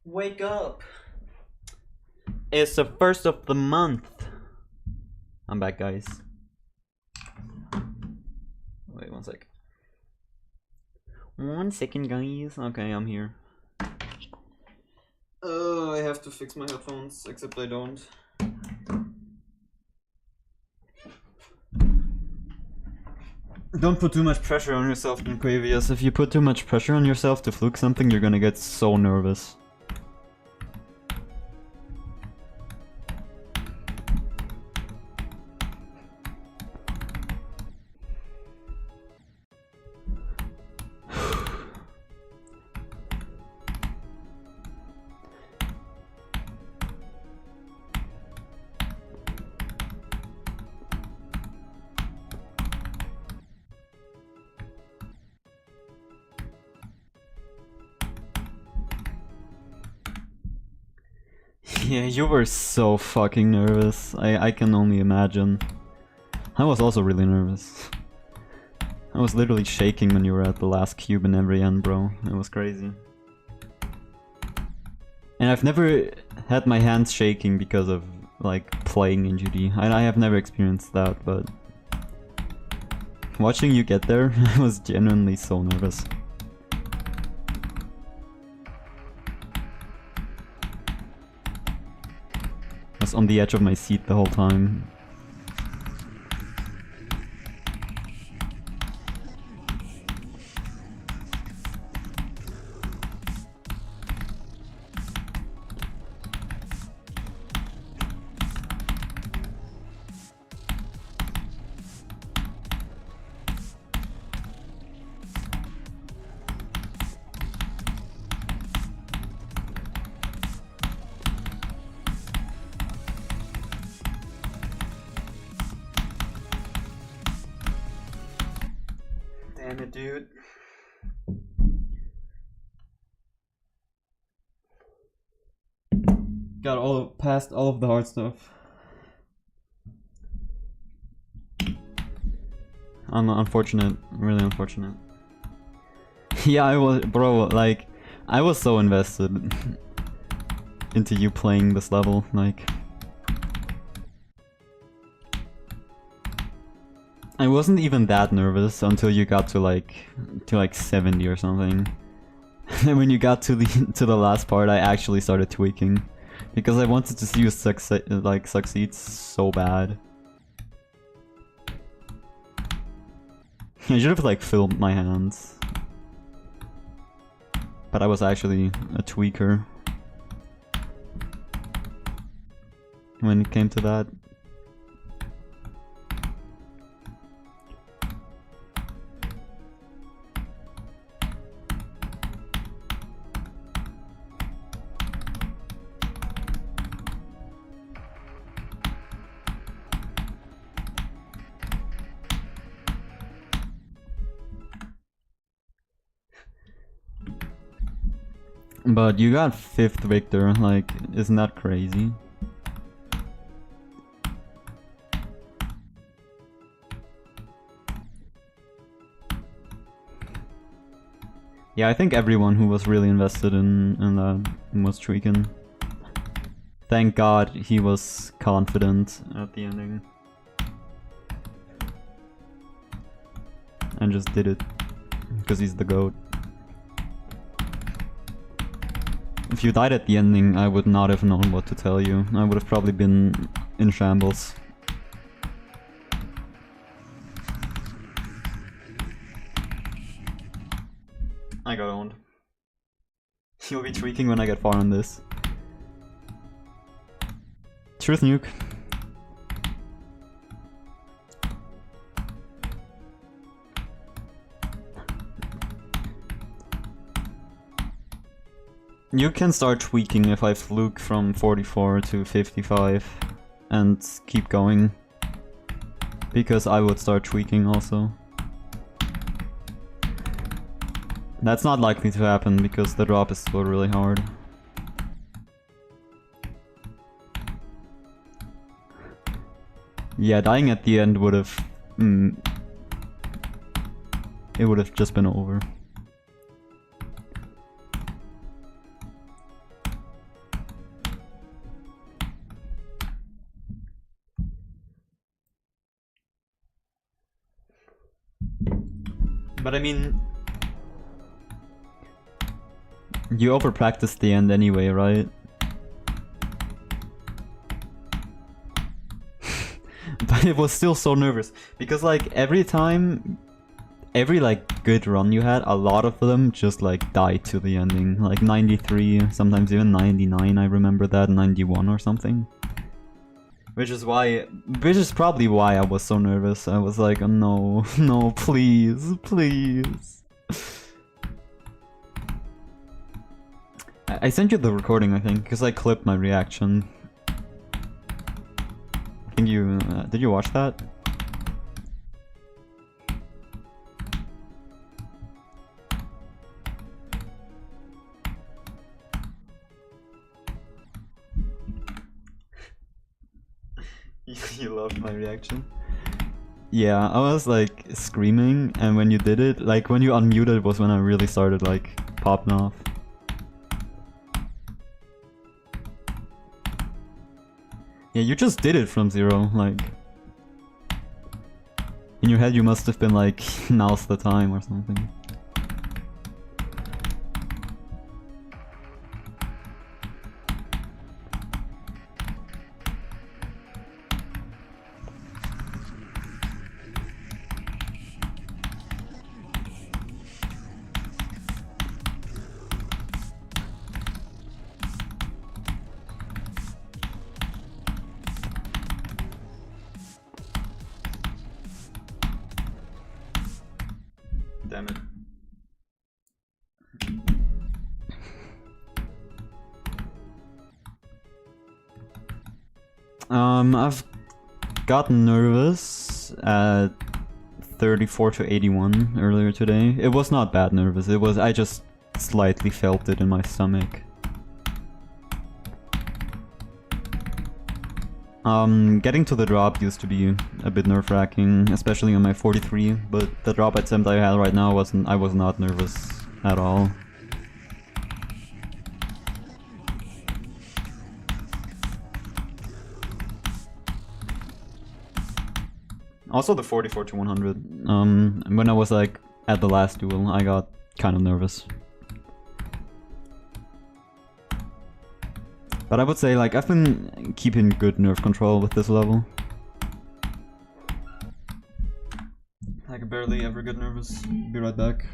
S1: Wake up! It's the 1st of the month. I'm back, guys. Wait 1 sec. 1 second, guys. Okay, I'm here. I have to fix my headphones, except I don't. Don't put too much pressure on yourself, Quavius. If you put too much pressure on yourself to fluke something, you're gonna get so nervous. Yeah, you were so fucking nervous. I can only imagine. I was also really nervous. I was literally shaking when you were at the last cube in every end, bro. It was crazy. And I've never had my hands shaking because of, like, playing in GD. I have never experienced that, but... watching you get there, I was genuinely so nervous. I was on the edge of my seat the whole time. it, dude. Got past all of the hard stuff. Unfortunate, really unfortunate. Yeah, I was, bro, like, I was so invested into you playing this level, like... I wasn't even that nervous until you got to like 70 or something. And when you got to the last part, I actually started tweaking because I wanted to see you succeed so bad. I should have like filmed my hands, but I was actually a tweaker when it came to that. But you got 5th victor, like, isn't that crazy? Yeah, I think everyone who was really invested in that was tweaking. Thank God he was confident at the ending. And just did it. Because he's the GOAT. If you died at the ending, I would not have known what to tell you. I would have probably been in shambles. I got owned. You'll be tweaking when I get far on this. Truth nuke. You can start tweaking if I fluke from 44 to 55 and keep going, because I would start tweaking also. That's not likely to happen because the drop is still really hard. Yeah, dying at the end would have... it would have just been over. But I mean, you over-practiced the end anyway, right? But it was still so nervous, because like every like good run you had, a lot of them just like died to the ending. Like 93, sometimes even 99, I remember that, 91 or something. Which is probably why I was so nervous. I was like, oh, no, no, please, please. I sent you the recording, I think, because I clipped my reaction. I think you... did you watch that? You loved my reaction? Yeah, I was like screaming, and when you did it, like when you unmuted was when I really started like popping off. Yeah, you just did it from 0, like... In your head you must have been like, now's the time or something. Damn it. I've gotten nervous at 34 to 81 earlier today. It was not bad nervous, it was, I just slightly felt it in my stomach. Getting to the drop used to be a bit nerve-wracking, especially on my 43, but the drop attempt I had right now I was not nervous at all. Also the 44 to 100. When I was like at the last duel, I got kind of nervous. But I would say like I've been keeping good nerve control with this level. I could barely ever get nervous. Be right back.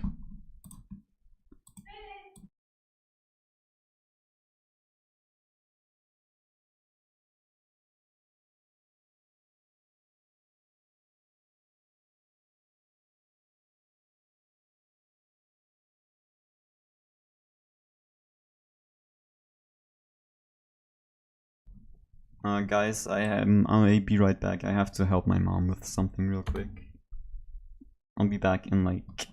S1: Guys, I'll be right back. I have to help my mom with something real quick. I'll be back in like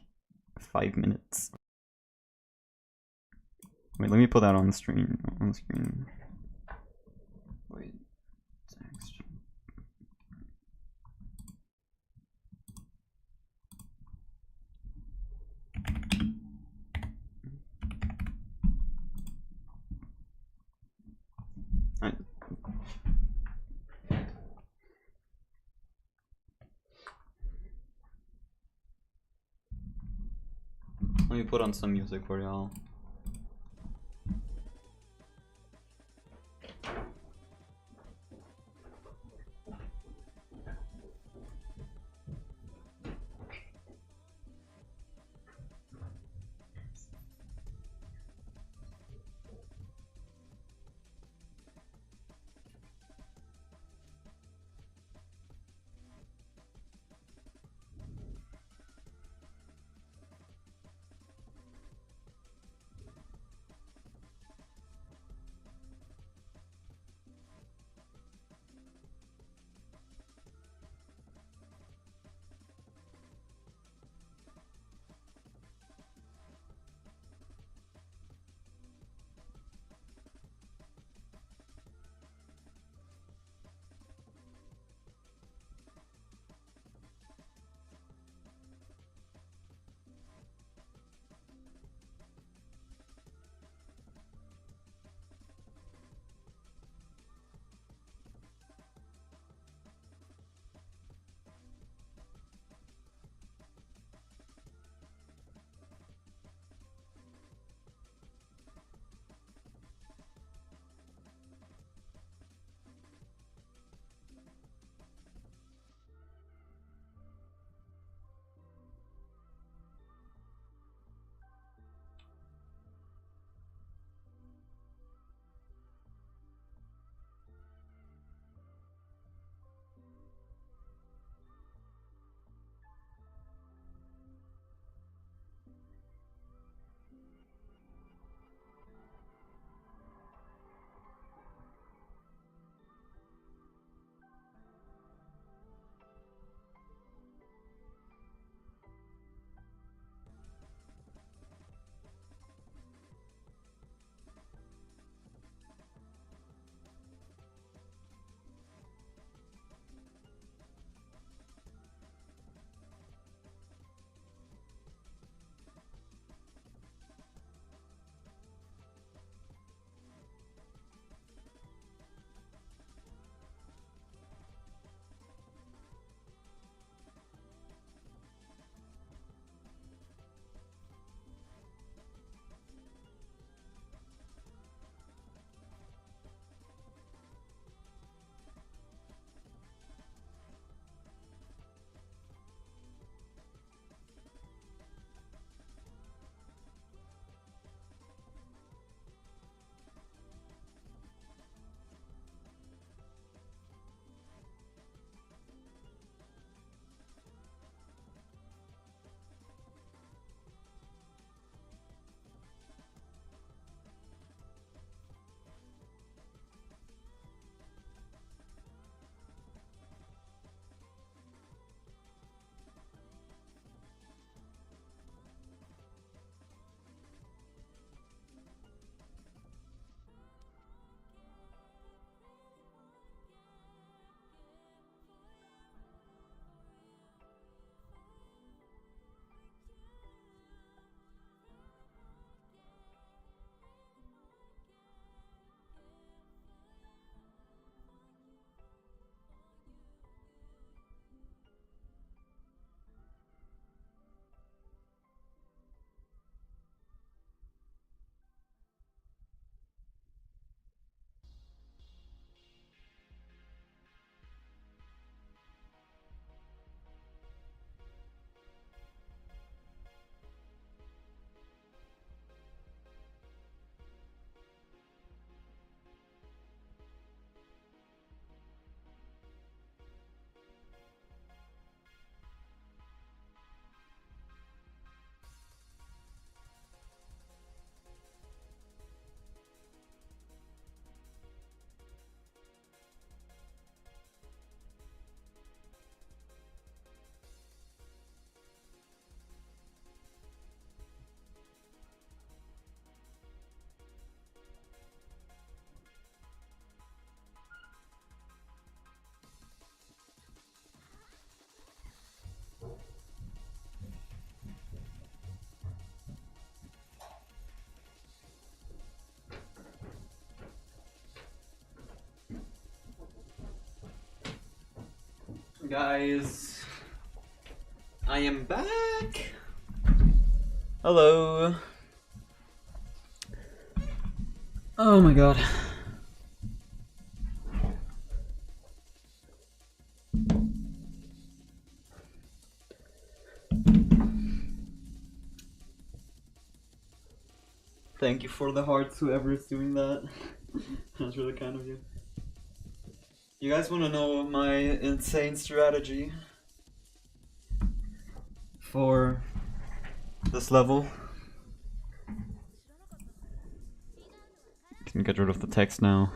S1: 5 minutes. Wait, let me put that on the screen. Wait, text. Alright. Let me put on some music for y'all. Guys, I am back. Hello. Oh my god. Thank you for the hearts, whoever is doing that. That's really kind of you. You guys want to know my insane strategy for this level? Can get rid of the text now.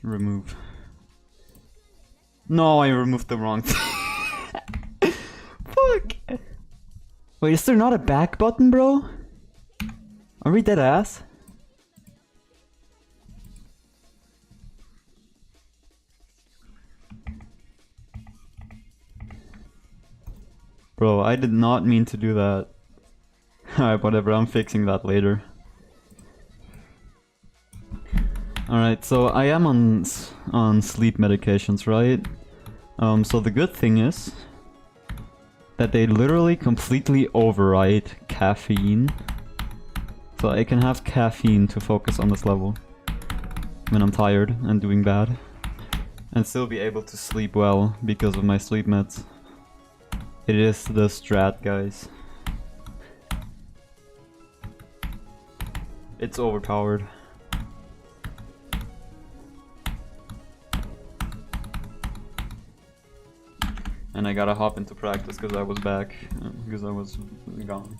S1: Remove. No, I removed the wrong thing. Fuck. Wait, is there not a back button, bro? Are we dead ass? Bro, I did not mean to do that. Alright, whatever, I'm fixing that later. Alright, so I am on sleep medications, right? So the good thing is that they literally completely override caffeine. So I can have caffeine to focus on this level when I'm tired and doing bad. And still be able to sleep well because of my sleep meds. It is the strat, guys. It's overpowered. And I gotta hop into practice because I was back, because I was gone.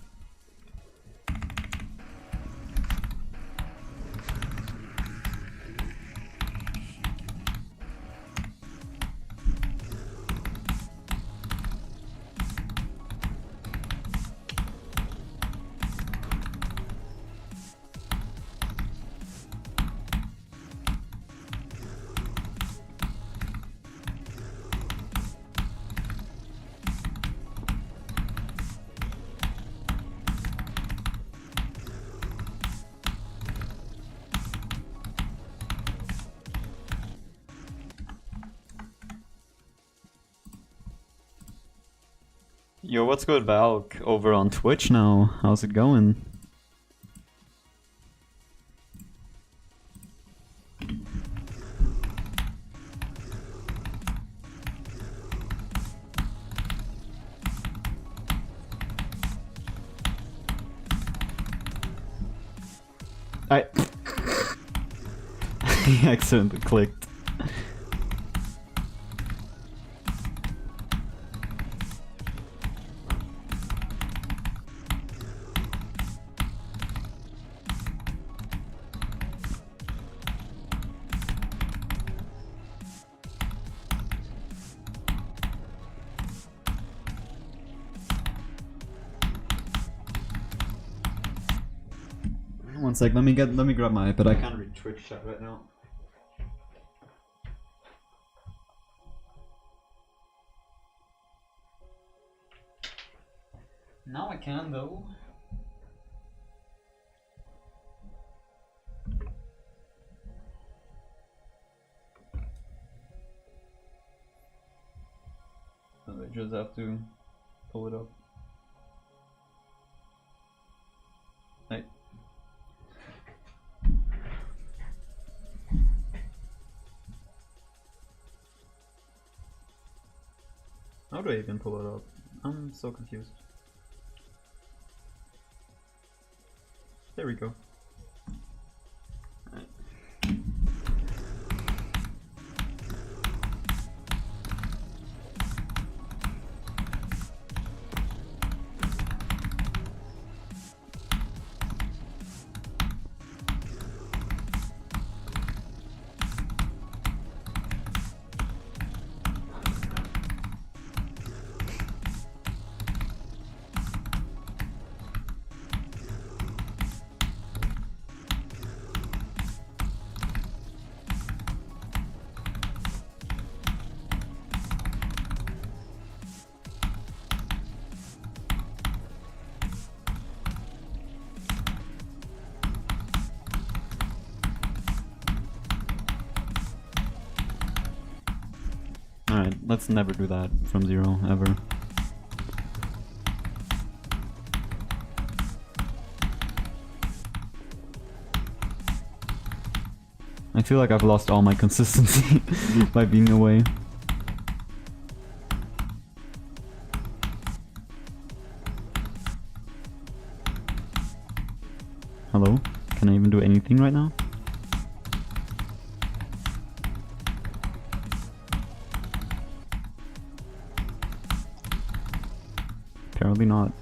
S1: Yo, what's good, Valk? Over on Twitch now. How's it going? I accidentally clicked. One sec, let me grab my iPad. I can't read Twitch chat right now. Now I can though. So I just have to pull it up. Hey. How do I even pull it up? I'm so confused. There we go. Alright. Let's never do that from 0, ever. I feel like I've lost all my consistency by being away. Hello? Can I even do anything right now? Apparently not.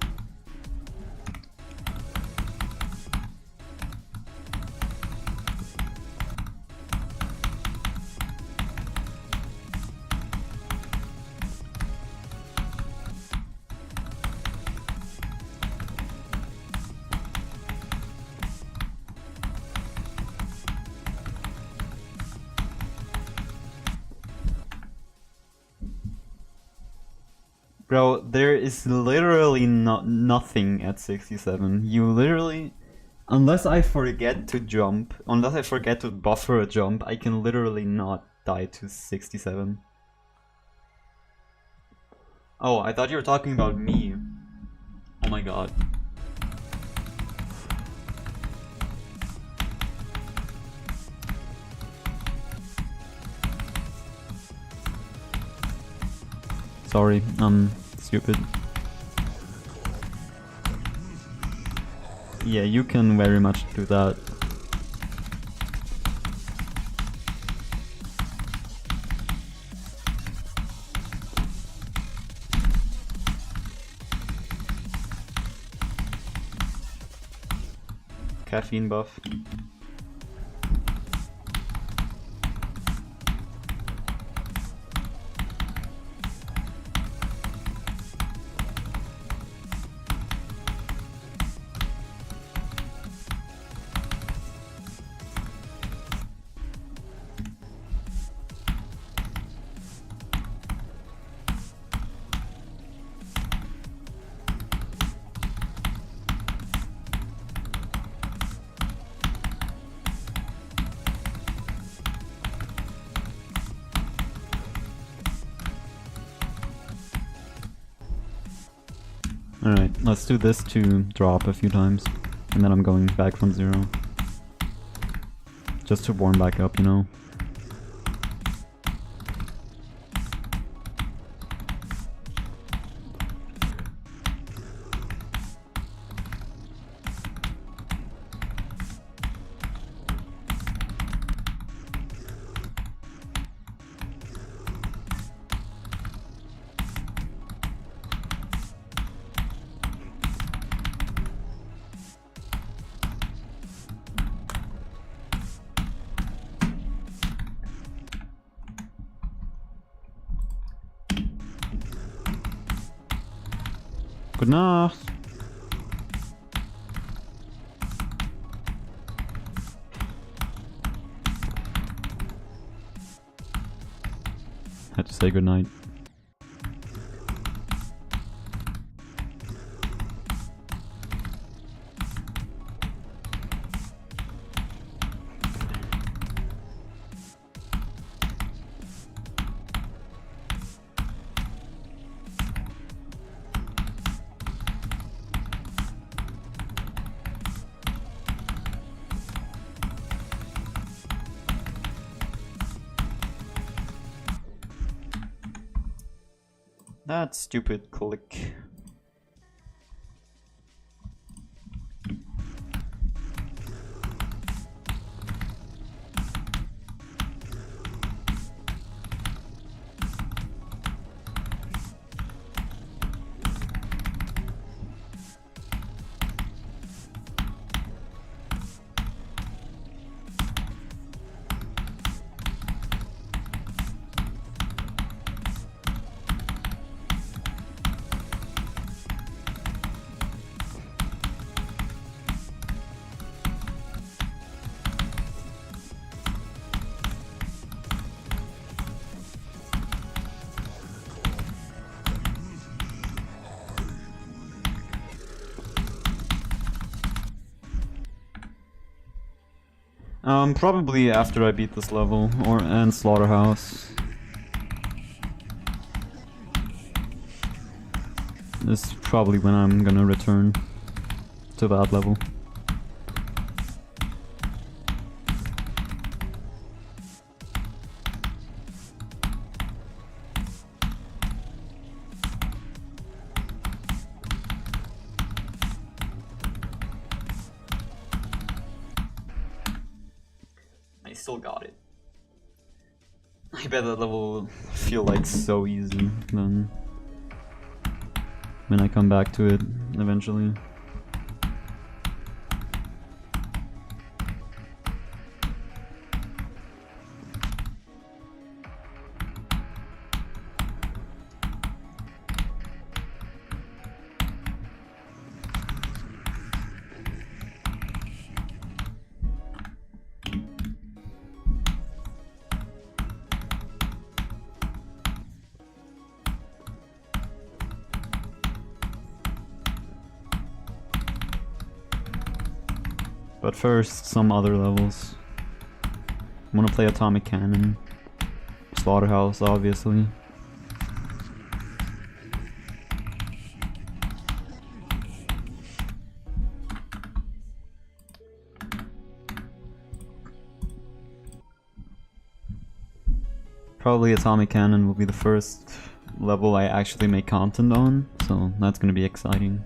S1: Bro, there is literally nothing at 67. You literally... Unless I forget to jump, unless I forget to buffer a jump, I can literally not die to 67. Oh, I thought you were talking about me. Oh my god. Sorry, I'm stupid. Yeah, you can very much do that. Caffeine buff. Alright, let's do this to drop a few times, and then I'm going back from 0. Just to warm back up, you know? Good Nacht. Had to say good night. That stupid click. Probably after I beat this level, and Slaughterhouse. is probably when I'm gonna return to that level. I still got it. I bet that level will feel like so easy then when I come back to it eventually. But first, some other levels. I'm gonna play Atomic Cannon. Slaughterhouse, obviously. Probably Atomic Cannon will be the first level I actually make content on, so that's gonna be exciting.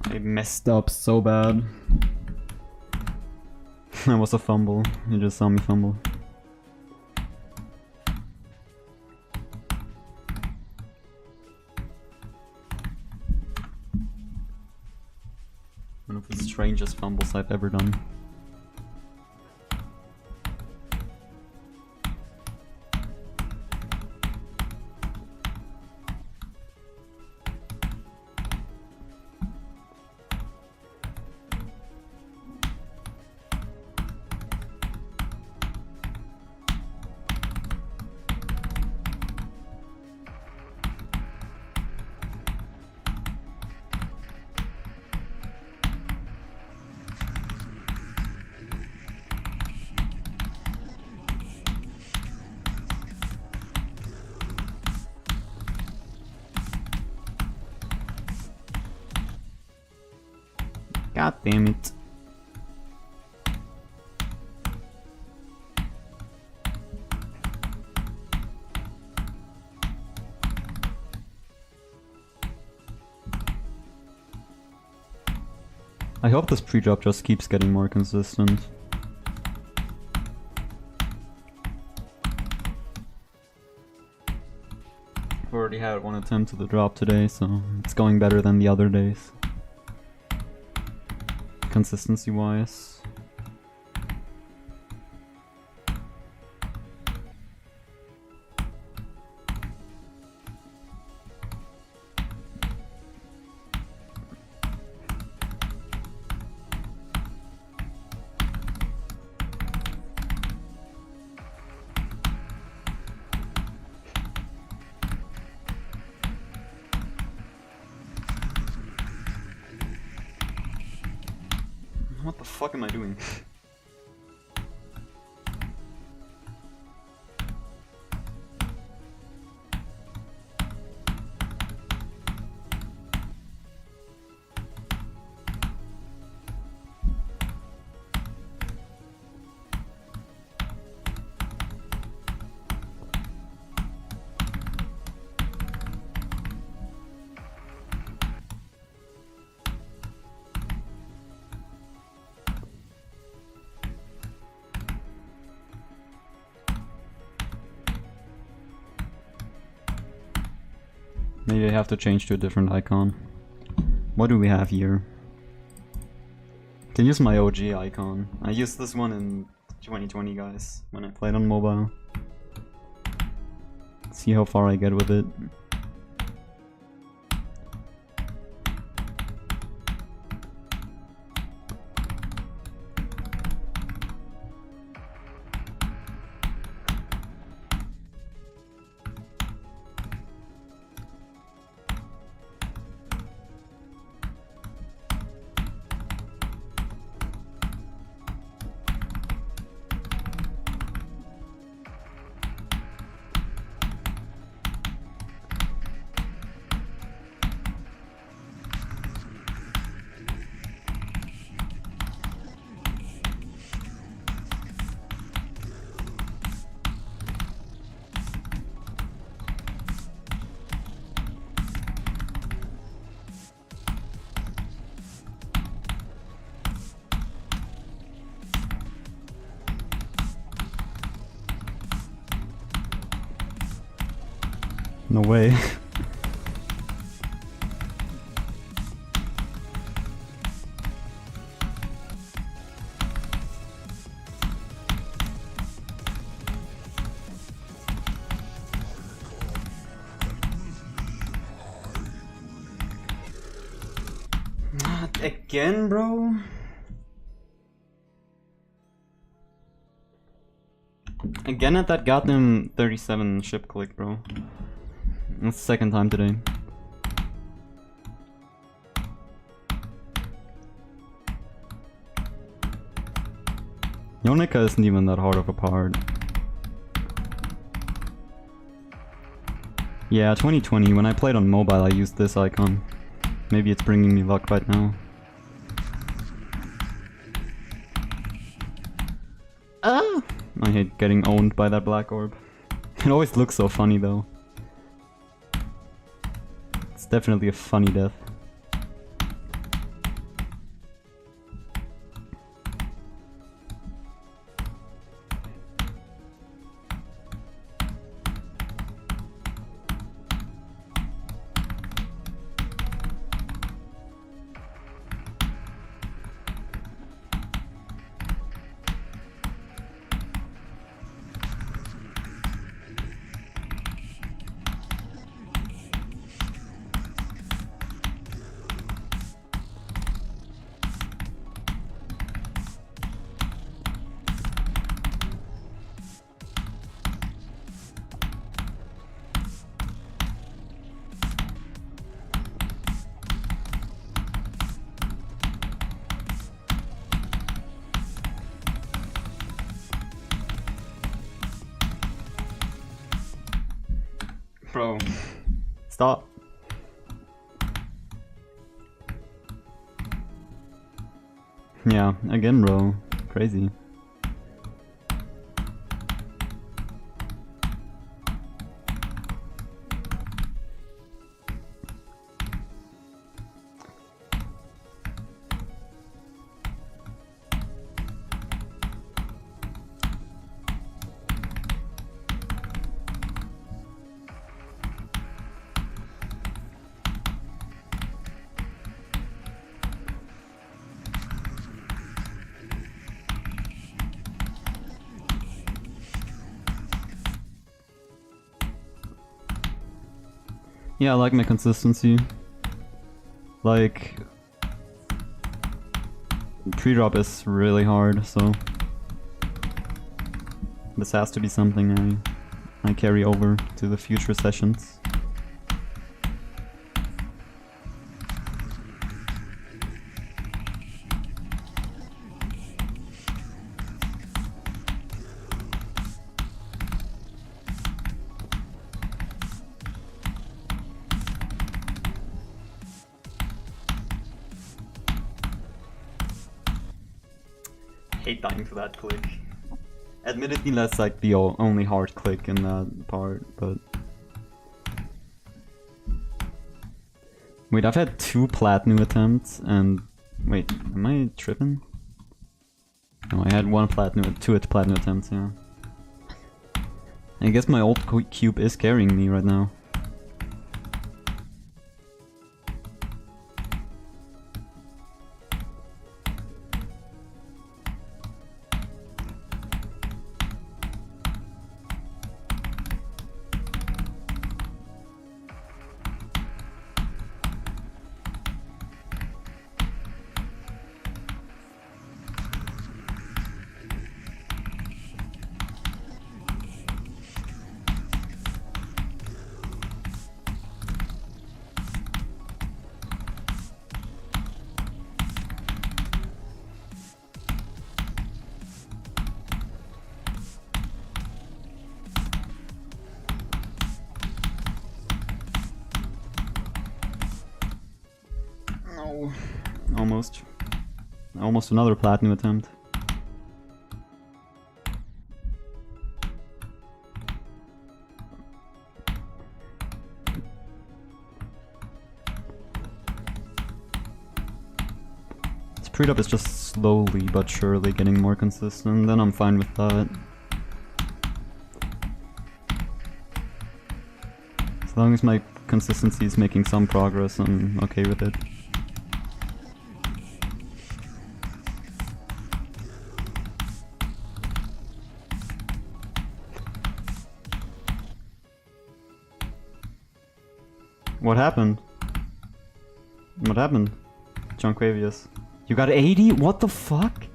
S1: I messed up so bad. That was a fumble. You just saw me fumble. One of the strangest fumbles I've ever done. God damn it. I hope this pre-drop just keeps getting more consistent. I've already had one attempt at the drop today, so it's going better than the other days. Consistency wise. What the fuck am I doing? I have to change to a different icon. What do we have here? Can use my OG icon. I used this one in 2020, guys, when I played on mobile. See how far I get with it. No way. Not again, bro? Again at that goddamn 37 ship click, bro. That's the second time today. Yonica isn't even that hard of a part. Yeah, 2020, when I played on mobile I used this icon. Maybe it's bringing me luck right now. Ah! I hate getting owned by that black orb. It always looks so funny though. It's definitely a funny death. Bro, stop. Yeah, again, bro. Crazy. Yeah, I like my consistency. Like, tree drop is really hard, so this has to be something I carry over to the future sessions. Hate dying to that click. Admittedly, that's like the only hard click in that part, but... Wait, I've had 2 platinum attempts and... Wait, am I tripping? No, I had 2 platinum attempts, yeah. I guess my old cube is carrying me right now. No. Almost. Almost another platinum attempt. Speed up is just slowly but surely getting more consistent, then I'm fine with that. As long as my consistency is making some progress, I'm okay with it. What happened? What happened? Jonquavius. You got 80? What the fuck?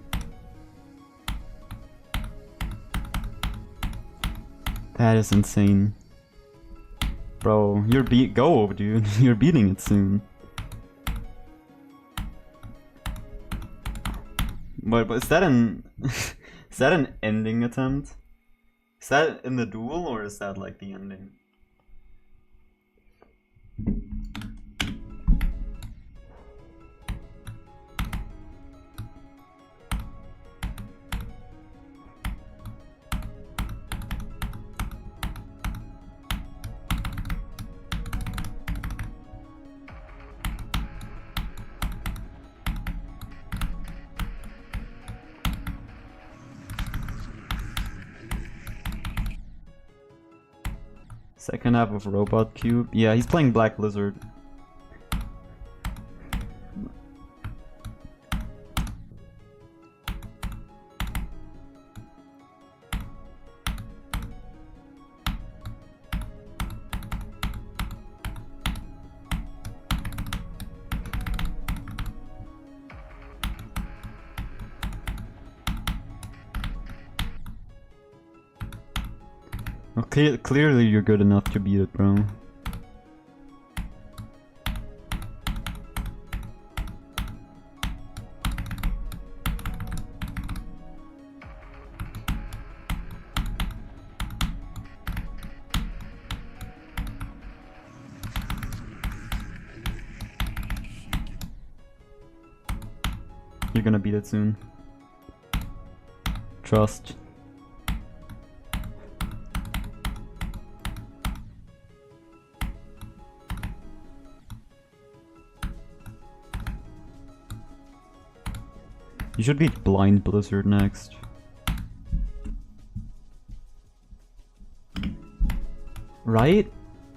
S1: That is insane. Bro, you're go, dude. You're beating it soon. But is that an is that an ending attempt? Is that in the duel or is that like the ending? Second half of Robot Cube. Yeah, he's playing Black Lizard. Okay, clearly you're good enough to beat it, bro. You're gonna beat it soon. Trust. You should beat Blind Blizzard next. Right?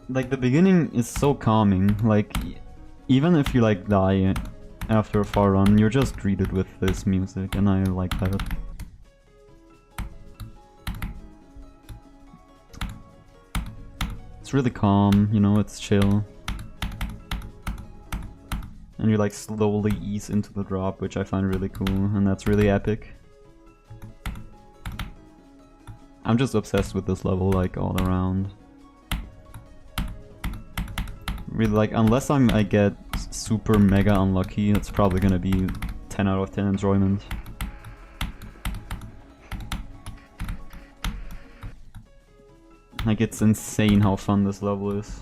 S1: Like, the beginning is so calming. Like, even if you, like, die after a far run, you're just greeted with this music, and I like that. It's really calm, you know, it's chill. And you like slowly ease into the drop, which I find really cool, and that's really epic. I'm just obsessed with this level, like, all around. Really, like, unless I get super mega unlucky, it's probably gonna be 10 out of 10 enjoyment. Like, it's insane how fun this level is.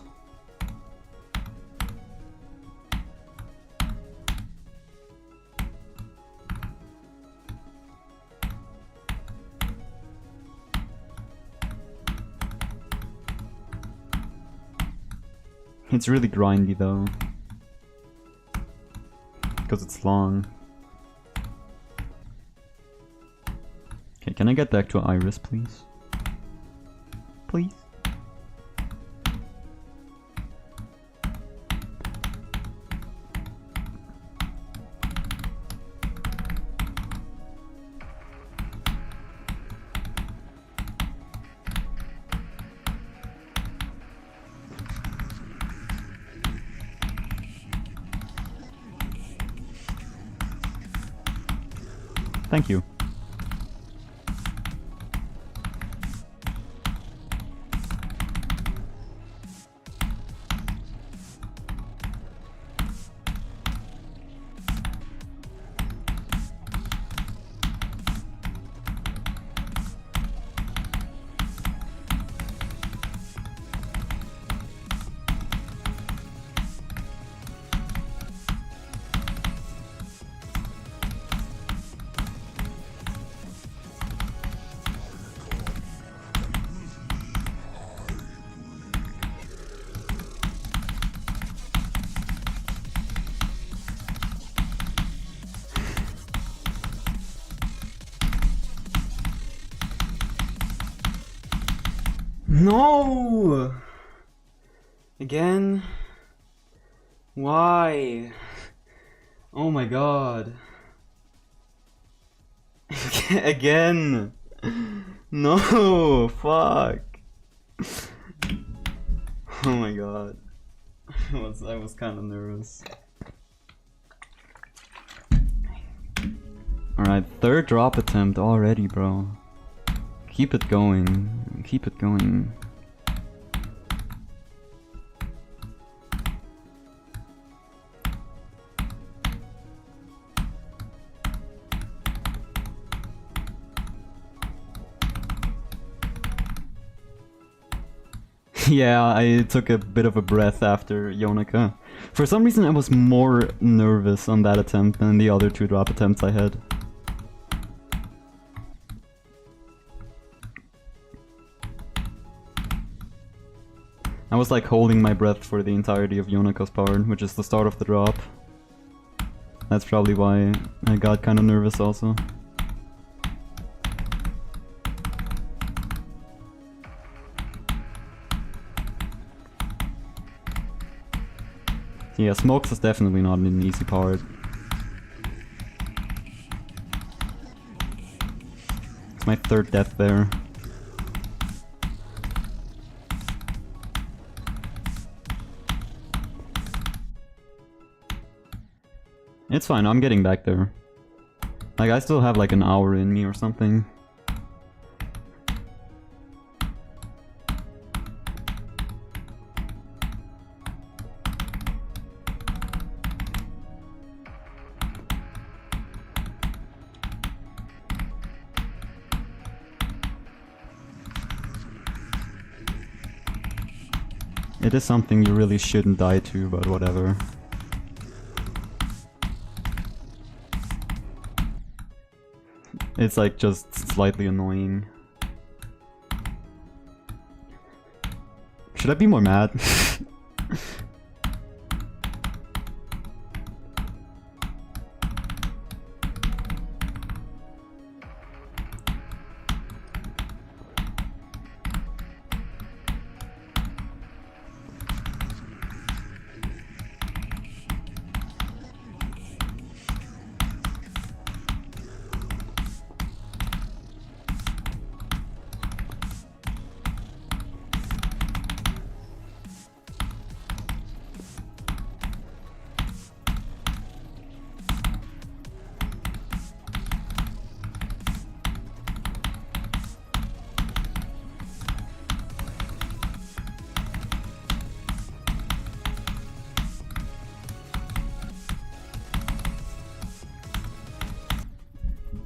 S1: It's really grindy though, because it's long. Okay, can I get back to Iris, please? Please? Thank you. No! Again? Why? Oh my god. Again! No! Fuck! Oh my god. I was kind of nervous. Alright, third drop attempt already, bro. Keep it going. Keep it going. Yeah, I took a bit of a breath after Yonica. For some reason I was more nervous on that attempt than the other 2 drop attempts I had. I was like holding my breath for the entirety of Yonica's part, which is the start of the drop. That's probably why I got kind of nervous also. Yeah, smokes is definitely not an easy part. It's my 3rd death there. It's fine, I'm getting back there. Like, I still have like an hour in me or something. It is something you really shouldn't die to, but whatever. It's like just slightly annoying. Should I be more mad?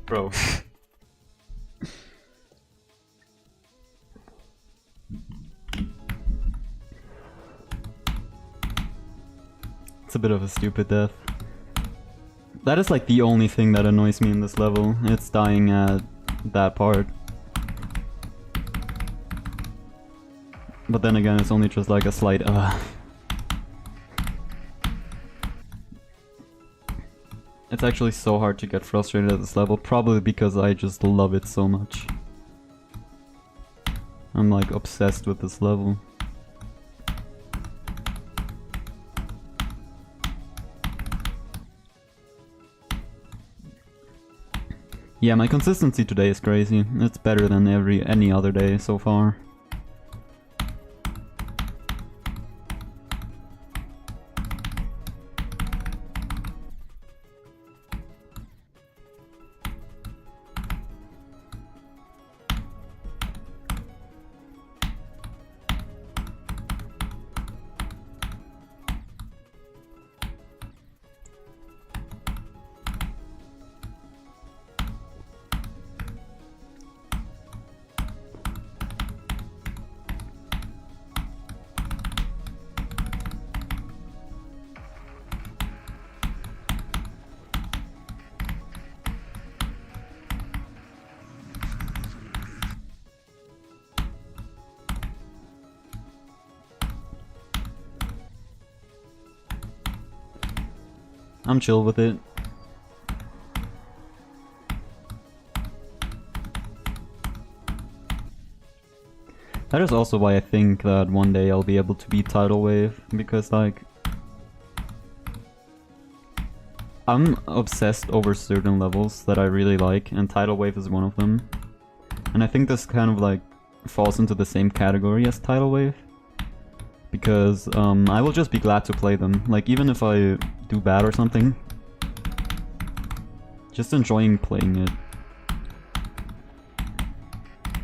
S1: Bro. It's a bit of a stupid death. That is like the only thing that annoys me in this level. It's dying at that part. But then again, it's only just like a slight It's actually so hard to get frustrated at this level, probably because I just love it so much. I'm like obsessed with this level. Yeah, my consistency today is crazy. It's better than any other day so far. I'm chill with it. That is also why I think that one day I'll be able to beat Tidal Wave, because like I'm obsessed over certain levels that I really like, and Tidal Wave is one of them. And I think this kind of like falls into the same category as Tidal Wave, because I will just be glad to play them. Like even if I do bad or something, just enjoying playing it.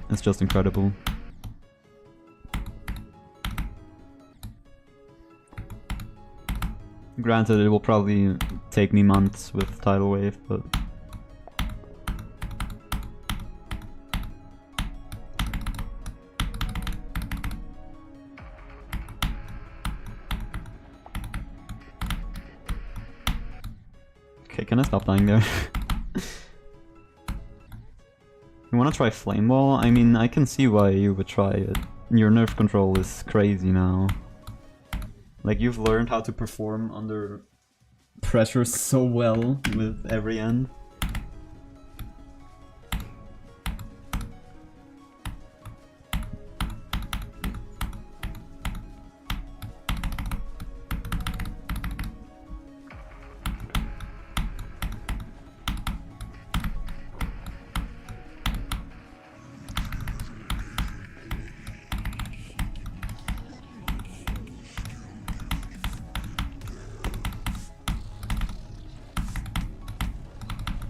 S1: It's just incredible. Granted, it will probably take me months with Tidal Wave, but... Okay, can I stop dying there? You wanna try Flame Wall? I mean, I can see why you would try it. Your nerf control is crazy now. Like, you've learned how to perform under pressure so well with every end.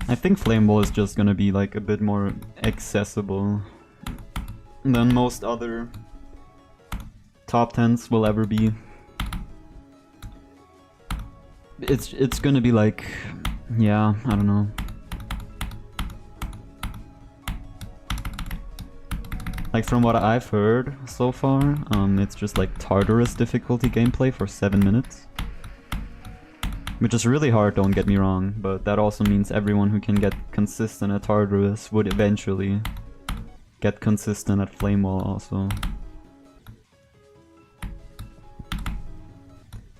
S1: I think Flame Wall is just gonna be like a bit more accessible than most other top 10s will ever be. It's gonna be like, yeah, I don't know. Like from what I've heard so far, it's just like Tartarus difficulty gameplay for 7 minutes. Which is really hard, don't get me wrong, but that also means everyone who can get consistent at Tartarus would eventually get consistent at Flame Wall also.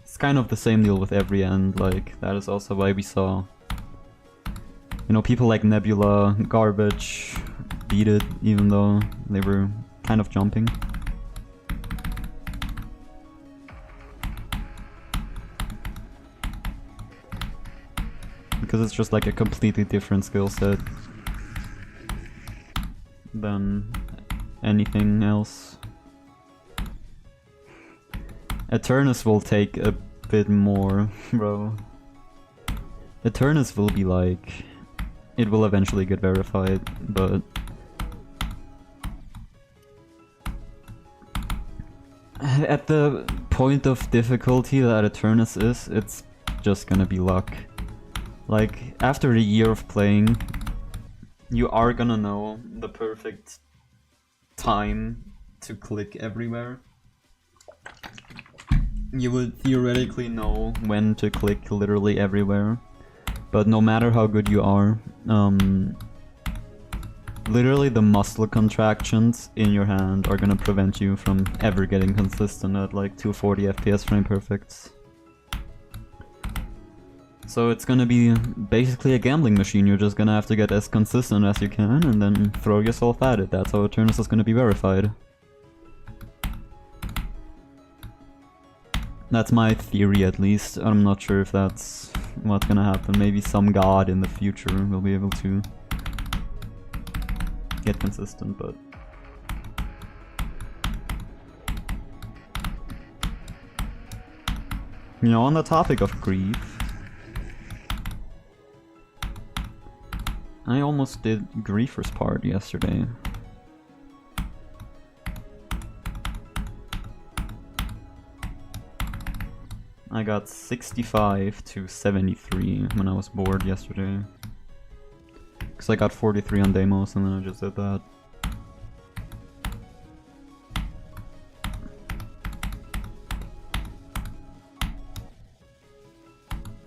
S1: It's kind of the same deal with every end, like, that is also why we saw, you know, people like Nebula, Garbage, beat it, even though they were kind of jumping. Because it's just like a completely different skill set than anything else. Eternus will take a bit more, bro. Eternus will be like... It will eventually get verified, but... At the point of difficulty that Eternus is, it's just gonna be luck. Like, after a year of playing, you are gonna know the perfect time to click everywhere. You would theoretically know when to click literally everywhere, but no matter how good you are, literally the muscle contractions in your hand are gonna prevent you from ever getting consistent at like 240 FPS frame perfects. So it's gonna be basically a gambling machine. You're just gonna have to get as consistent as you can and then throw yourself at it. That's how Eternus is gonna be verified. That's my theory at least. I'm not sure if that's what's gonna happen. Maybe some god in the future will be able to get consistent, but... You know, on the topic of grief, I almost did Griefer's part yesterday. I got 65 to 73 when I was bored yesterday. Because I got 43 on Deimos and then I just did that.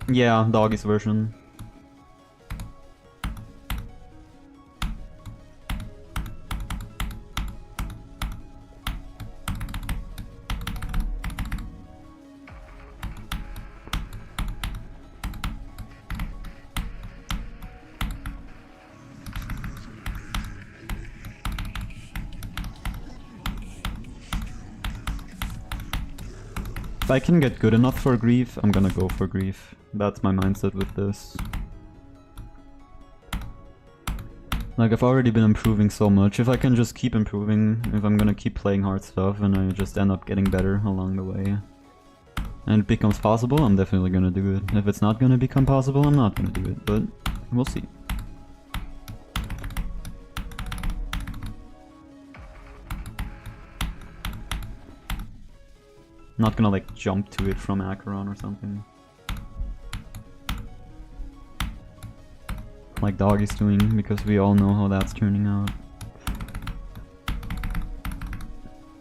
S1: Yeah, Doggy's version. If I can get good enough for grief, I'm gonna go for grief. That's my mindset with this. Like, I've already been improving so much. If I can just keep improving, if I'm gonna keep playing hard stuff and I just end up getting better along the way, and it becomes possible, I'm definitely gonna do it. If it's not gonna become possible, I'm not gonna do it, but we'll see. Not gonna like jump to it from Acheron or something. Like Doggy's doing, because we all know how that's turning out.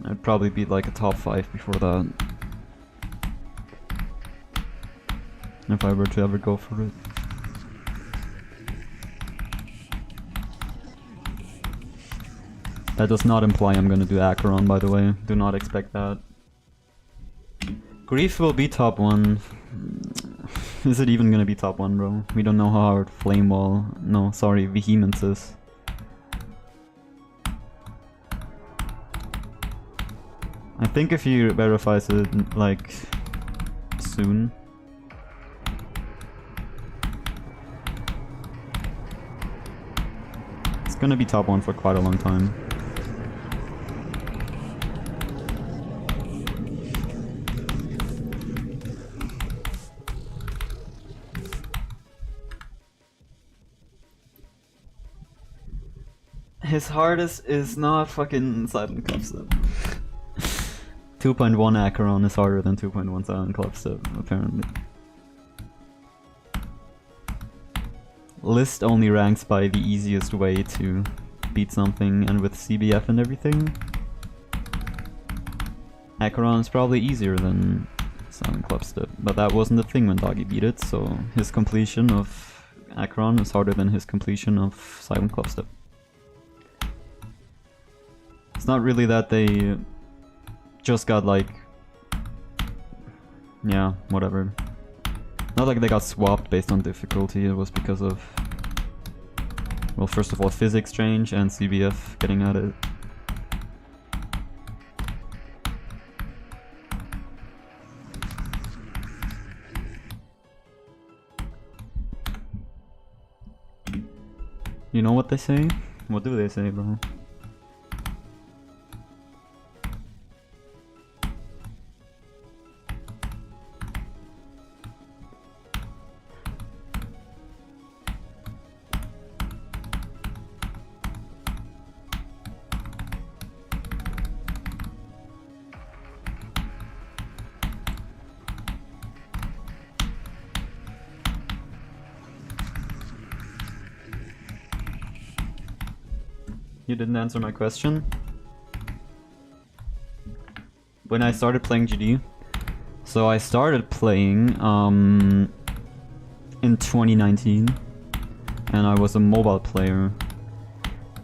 S1: I'd probably beat like a top 5 before that. If I were to ever go for it. That does not imply I'm gonna do Acheron, by the way. Do not expect that. Grief will be top 1. Is it even gonna be top 1, bro? We don't know how hard Flame Wall... No, sorry, Vehemence is. I think if he verifies it, like, soon... it's gonna be top 1 for quite a long time. His hardest is not fucking Silent Clubstep. 2.1 Acheron is harder than 2.1 Silent Clubstep, apparently. List only ranks by the easiest way to beat something, and with CBF and everything, Acheron is probably easier than Silent Clubstep, but that wasn't the thing when Doggy beat it, so his completion of Acheron is harder than his completion of Silent Clubstep. It's not really that they just got like... yeah, whatever. Not like they got swapped based on difficulty, it was because of... well, first of all, physics change and CBF getting at it. You know what they say? What do they say, bro? You didn't answer my question. When I started playing GD, so I started playing in 2019, and I was a mobile player,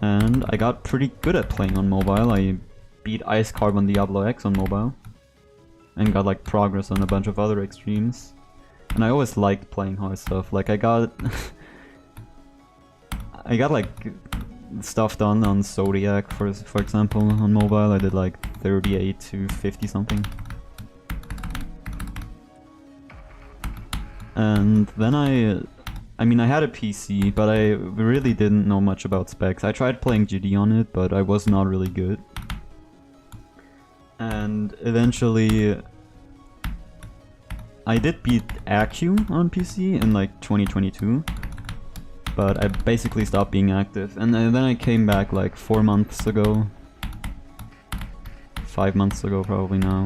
S1: and I got pretty good at playing on mobile. I beat Ice Carb on Diablo X on mobile, and got like progress on a bunch of other extremes. And I always liked playing hard stuff. Like I got I got like stuff done on Zodiac, for example, on mobile. I did like 38 to 50 something. And then I mean I had a PC, but I really didn't know much about specs. I tried playing GD on it, but I was not really good. And eventually I did beat Accu on PC in like 2022. But I basically stopped being active, and then I came back like 4 months ago. 5 months ago probably now.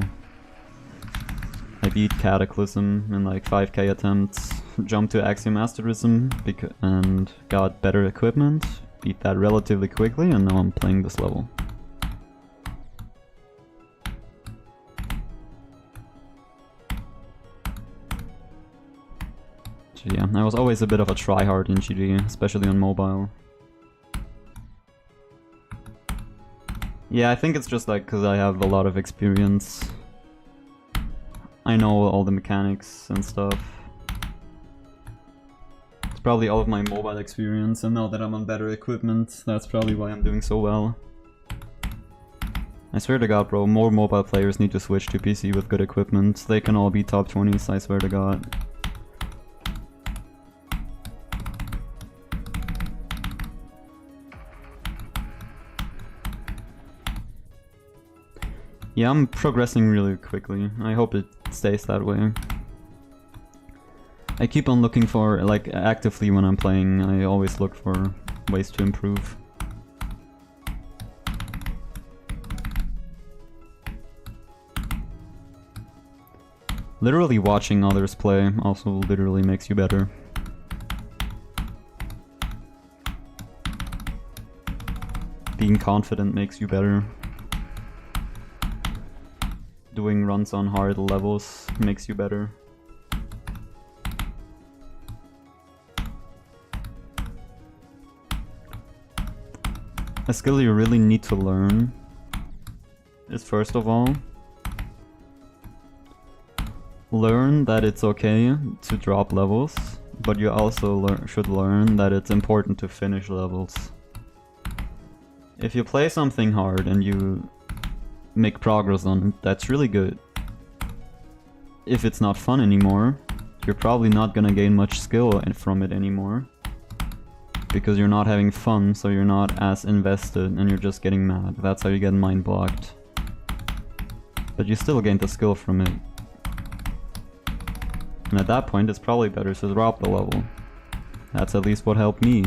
S1: I beat Cataclysm in like 5k attempts, jumped to Axiom Asterism and got better equipment, beat that relatively quickly, and now I'm playing this level. Yeah, I was always a bit of a tryhard in GD, especially on mobile. Yeah, I think it's just like because I have a lot of experience. I know all the mechanics and stuff. It's probably all of my mobile experience, and now that I'm on better equipment, that's probably why I'm doing so well. I swear to god, bro, more mobile players need to switch to PC with good equipment. They can all be top 20s, I swear to god. Yeah, I'm progressing really quickly. I hope it stays that way. I keep on looking for, like, actively when I'm playing, I always look for ways to improve. Literally watching others play also literally makes you better. Being confident makes you better. Doing runs on hard levels makes you better. A skill you really need to learn is, first of all, learn that it's okay to drop levels, but you also should learn that it's important to finish levels. If you play something hard and you make progress on it, that's really good. If it's not fun anymore, you're probably not gonna gain much skill from it anymore. Because you're not having fun, so you're not as invested and you're just getting mad. That's how you get mind blocked. But you still gain the skill from it. And at that point, it's probably better to drop the level. That's at least what helped me.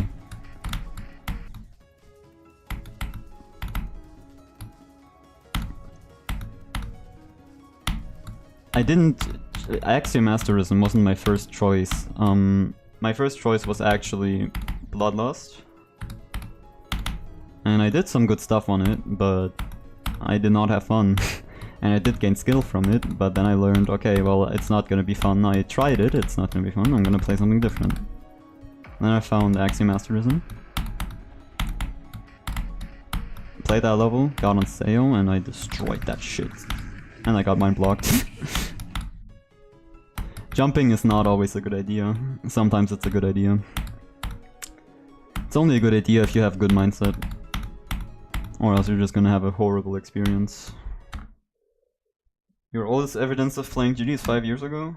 S1: Axiomasterism wasn't my first choice. My first choice was actually Bloodlust. And I did some good stuff on it, but I did not have fun. And I did gain skill from it, but then I learned, okay, well, it's not gonna be fun. I tried it, it's not gonna be fun, I'm gonna play something different. Then I found Axiomasterism. Played that level, got on sale, and I destroyed that shit. And I got mind blocked. Jumping is not always a good idea. Sometimes it's a good idea. It's only a good idea if you have good mindset. Or else you're just gonna have a horrible experience. Your oldest evidence of playing GD is 5 years ago?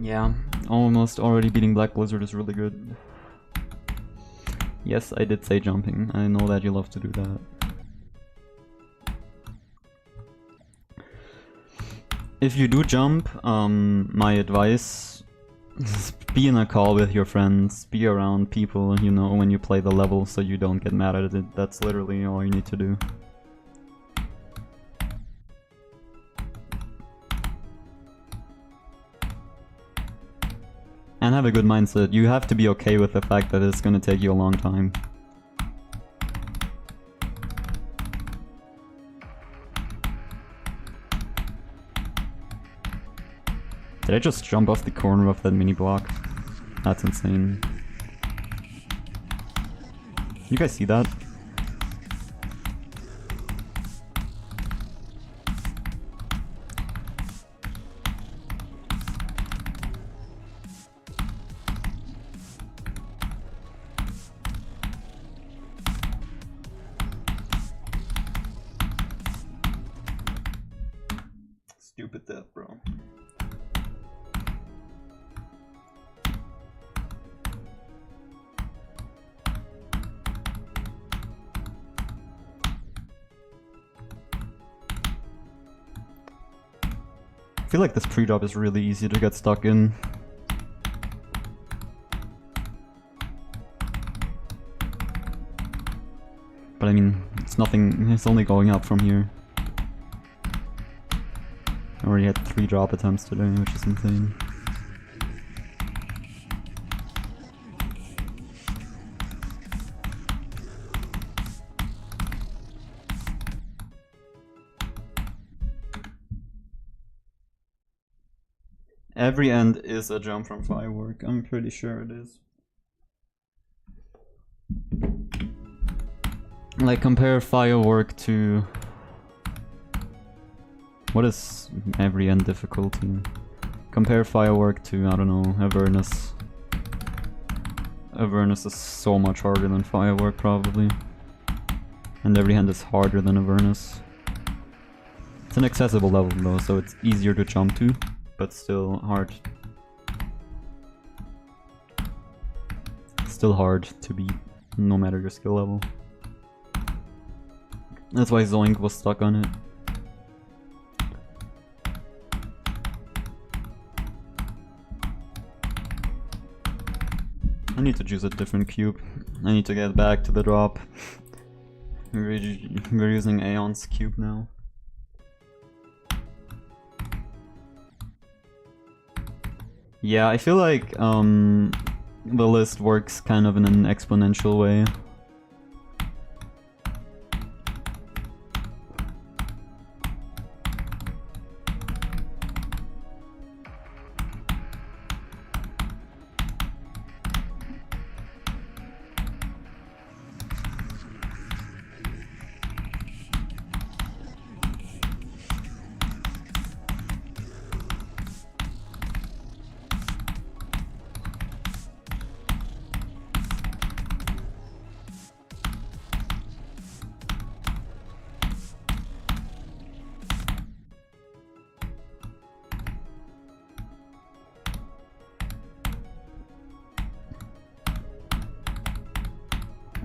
S1: Yeah, almost already beating Black Blizzard is really good. Yes, I did say jumping. I know that you love to do that. If you do jump, my advice is be in a call with your friends, be around people you know when you play the level so you don't get mad at it. That's literally all you need to do. And have a good mindset. You have to be okay with the fact that it's gonna take you a long time. Did I just jump off the corner of that mini block? That's insane. You guys see that? Stupid death, bro. I feel like this pre-drop is really easy to get stuck in. But I mean, it's nothing, it's only going up from here. I already had 3 drop attempts today, which is insane. Every end is a jump from firework, I'm pretty sure it is. Like, compare firework to... What is every end difficulty? Compare firework to, I don't know, Avernus. Avernus is so much harder than Firework, probably. And every hand is harder than Avernus. It's an accessible level though, so it's easier to jump to, but still hard. Still hard to beat, no matter your skill level. That's why Zoink was stuck on it. I need to choose a different cube. I need to get back to the drop. We're using Aeon's cube now. Yeah, I feel like the list works kind of in an exponential way.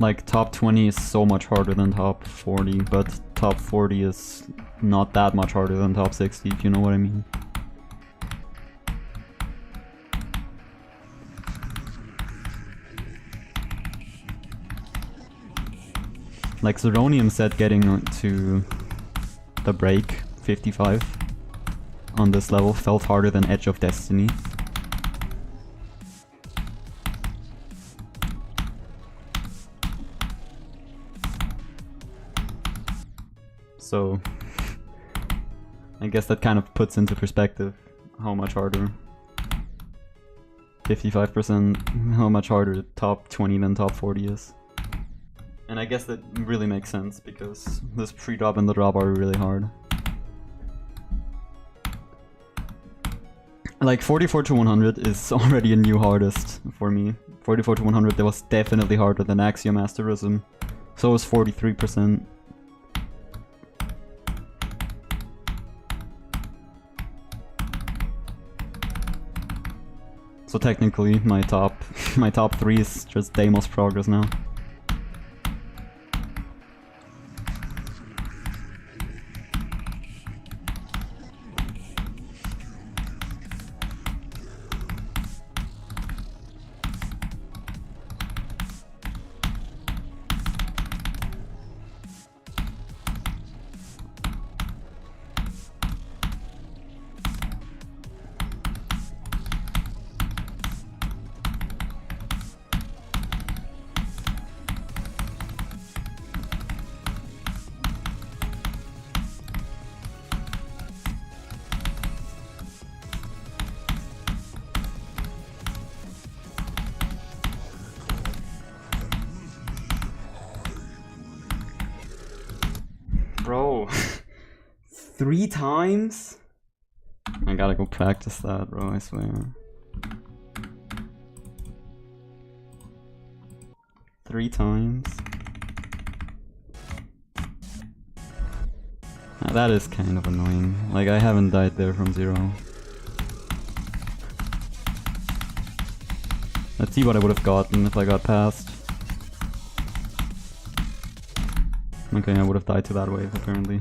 S1: Like, top 20 is so much harder than top 40, but top 40 is not that much harder than top 60, if you know what I mean. Like, Zeronium said getting to the break, 55, on this level felt harder than Edge of Destiny. So, I guess that kind of puts into perspective how much harder 55%, how much harder top 20 than top 40 is. And I guess that really makes sense because this pre-drop and the drop are really hard. Like 44 to 100 is already a new hardest for me. 44 to 100 that was definitely harder than Axiom Asterism. So was 43%. So technically, my top 3 is just Deimos progress now. Bro, 3 times? I gotta go practice that, bro, I swear. 3 times? That is kind of annoying. Like, I haven't died there from 0. Let's see what I would have gotten if I got past. Okay, I would have died to that wave, apparently.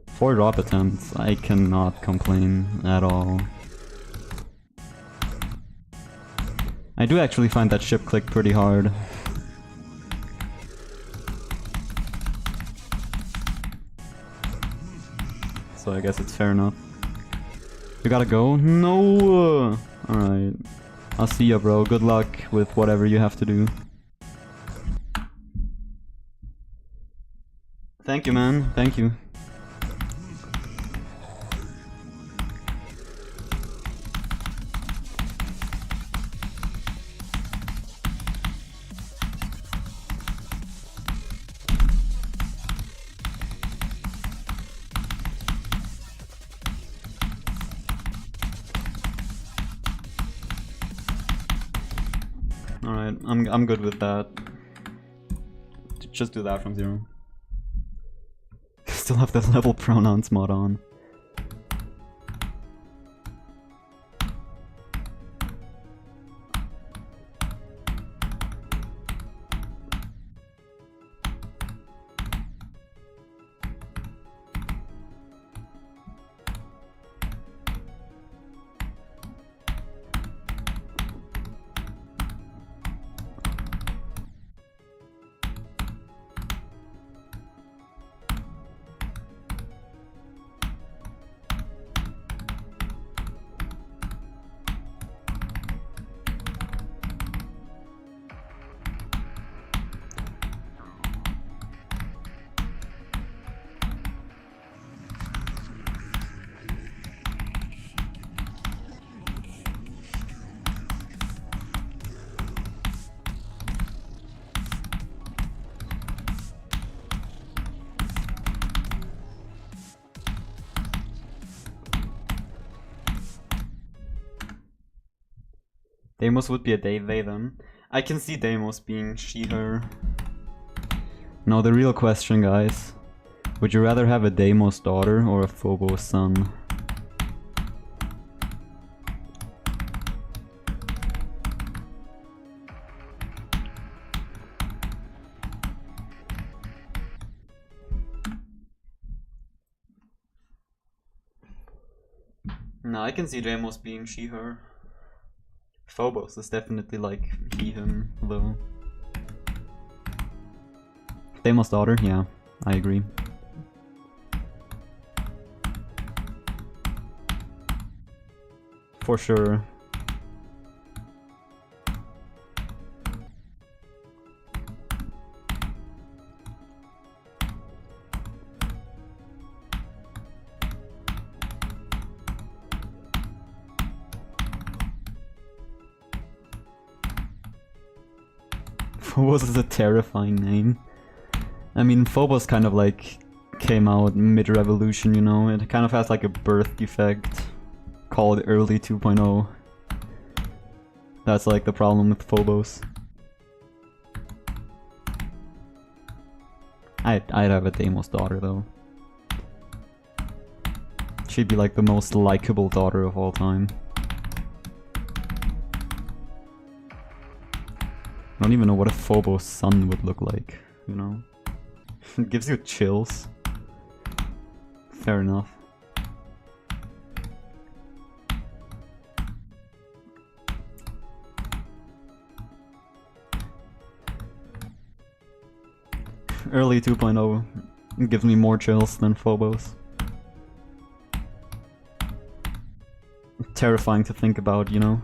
S1: 4 drop attempts, I cannot complain at all. I do actually find that ship click pretty hard. So I guess it's fair enough. You gotta go? No! Alright. I'll see ya, bro. Good luck with whatever you have to do. Thank you, man. Thank you. I'm good with that. Just do that from 0. Still have the level pronouns mod on. Deimos would be a they then. I can see Deimos being she, her. Now the real question, guys. Would you rather have a Deimos daughter or a Phobos son? No, I can see Deimos being she, her. Phobos is definitely like he, him, though. Deimos daughter, yeah, I agree. For sure. Phobos is a terrifying name. I mean, Phobos kind of like came out mid-revolution, you know? It kind of has like a birth defect called early 2.0. That's like the problem with Phobos. I'd have a Deimos daughter though. She'd be like the most likable daughter of all time. I don't even know what a Phobos son would look like, you know? It gives you chills. Fair enough. Early 2.0 gives me more chills than Phobos. Terrifying to think about, you know?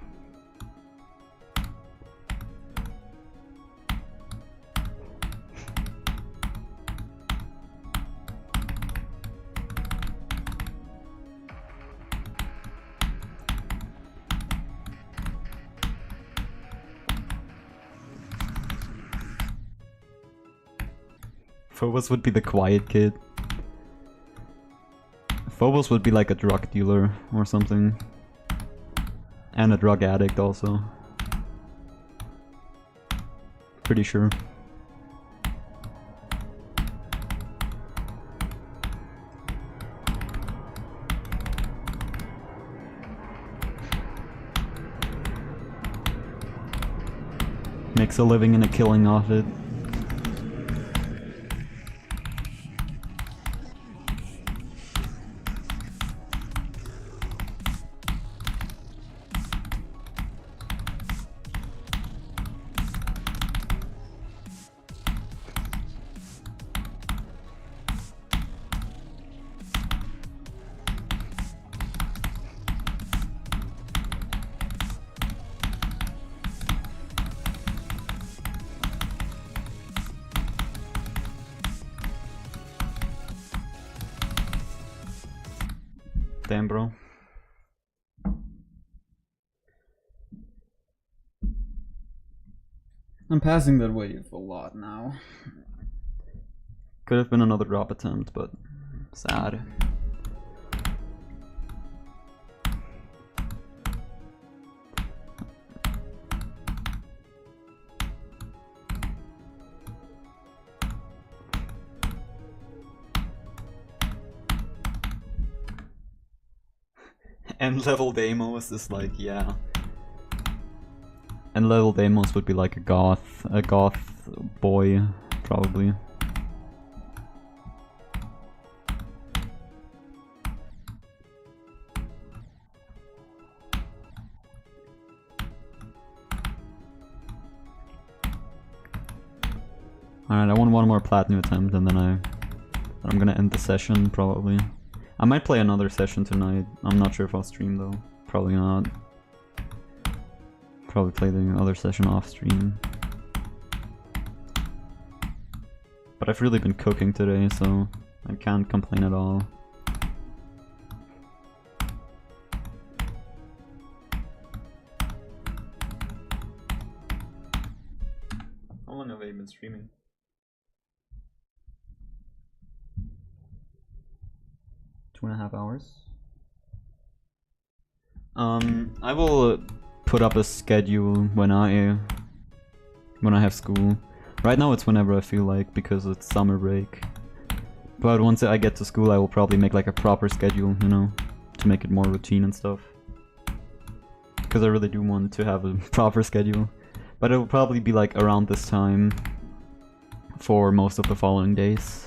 S1: Phobos would be the quiet kid. Phobos would be like a drug dealer or something. And a drug addict also. Pretty sure. Makes a living and a killing off it. Damn, bro. I'm passing that wave a lot now. Could have been another drop attempt, but sad. And level Deimos is like, yeah. And level Deimos would be like a goth boy, probably. Alright, I want one more platinum attempt and then I'm gonna end the session, probably. I might play another session tonight. I'm not sure if I'll stream though. Probably not. Probably play the other session off stream. But I've really been cooking today, so I can't complain at all. How long have I been streaming? 2.5 hours. I will put up a schedule when I have school. Right now it's whenever I feel like, because it's summer break. But once I get to school I will probably make like a proper schedule, you know, to make it more routine and stuff. Because I really do want to have a proper schedule. But it will probably be like around this time for most of the following days.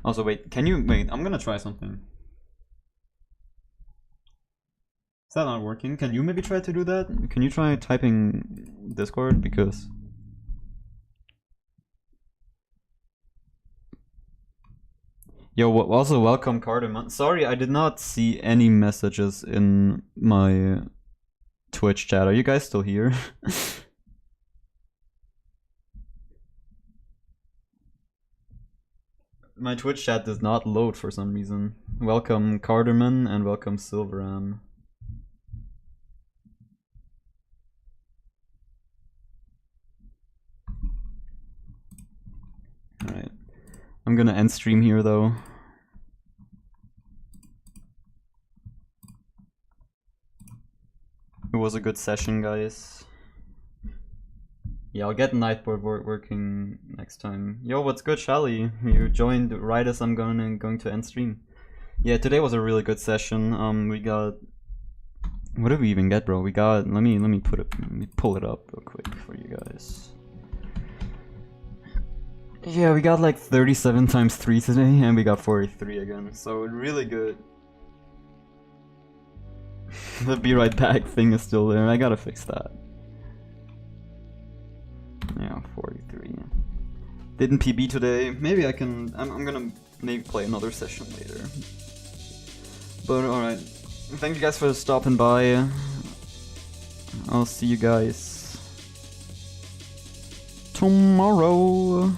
S1: Also, wait, can you wait? I'm gonna try something. Is that not working? Can you maybe try to do that? Can you try typing Discord? Because yo, also welcome Cardamon. Sorry, I did not see any messages in my Twitch chat. Are you guys still here? My Twitch chat does not load for some reason. Welcome Cardamon and welcome Silveran. Alright. I'm gonna end stream here though. It was a good session, guys. Yeah, I'll get Nightboard working next time. Yo, what's good, Shally? You joined right as I'm going to end stream. Yeah, today was a really good session. We got, what did we even get, bro? We got, let me pull it up real quick for you guys. Yeah, we got like 37 times 3 today, and we got 43 again. So really good. The be right back thing is still there. I gotta fix that. Yeah, 43. Didn't PB today. Maybe I can. I'm gonna maybe play another session later. But alright. Thank you guys for stopping by. I'll see you guys tomorrow.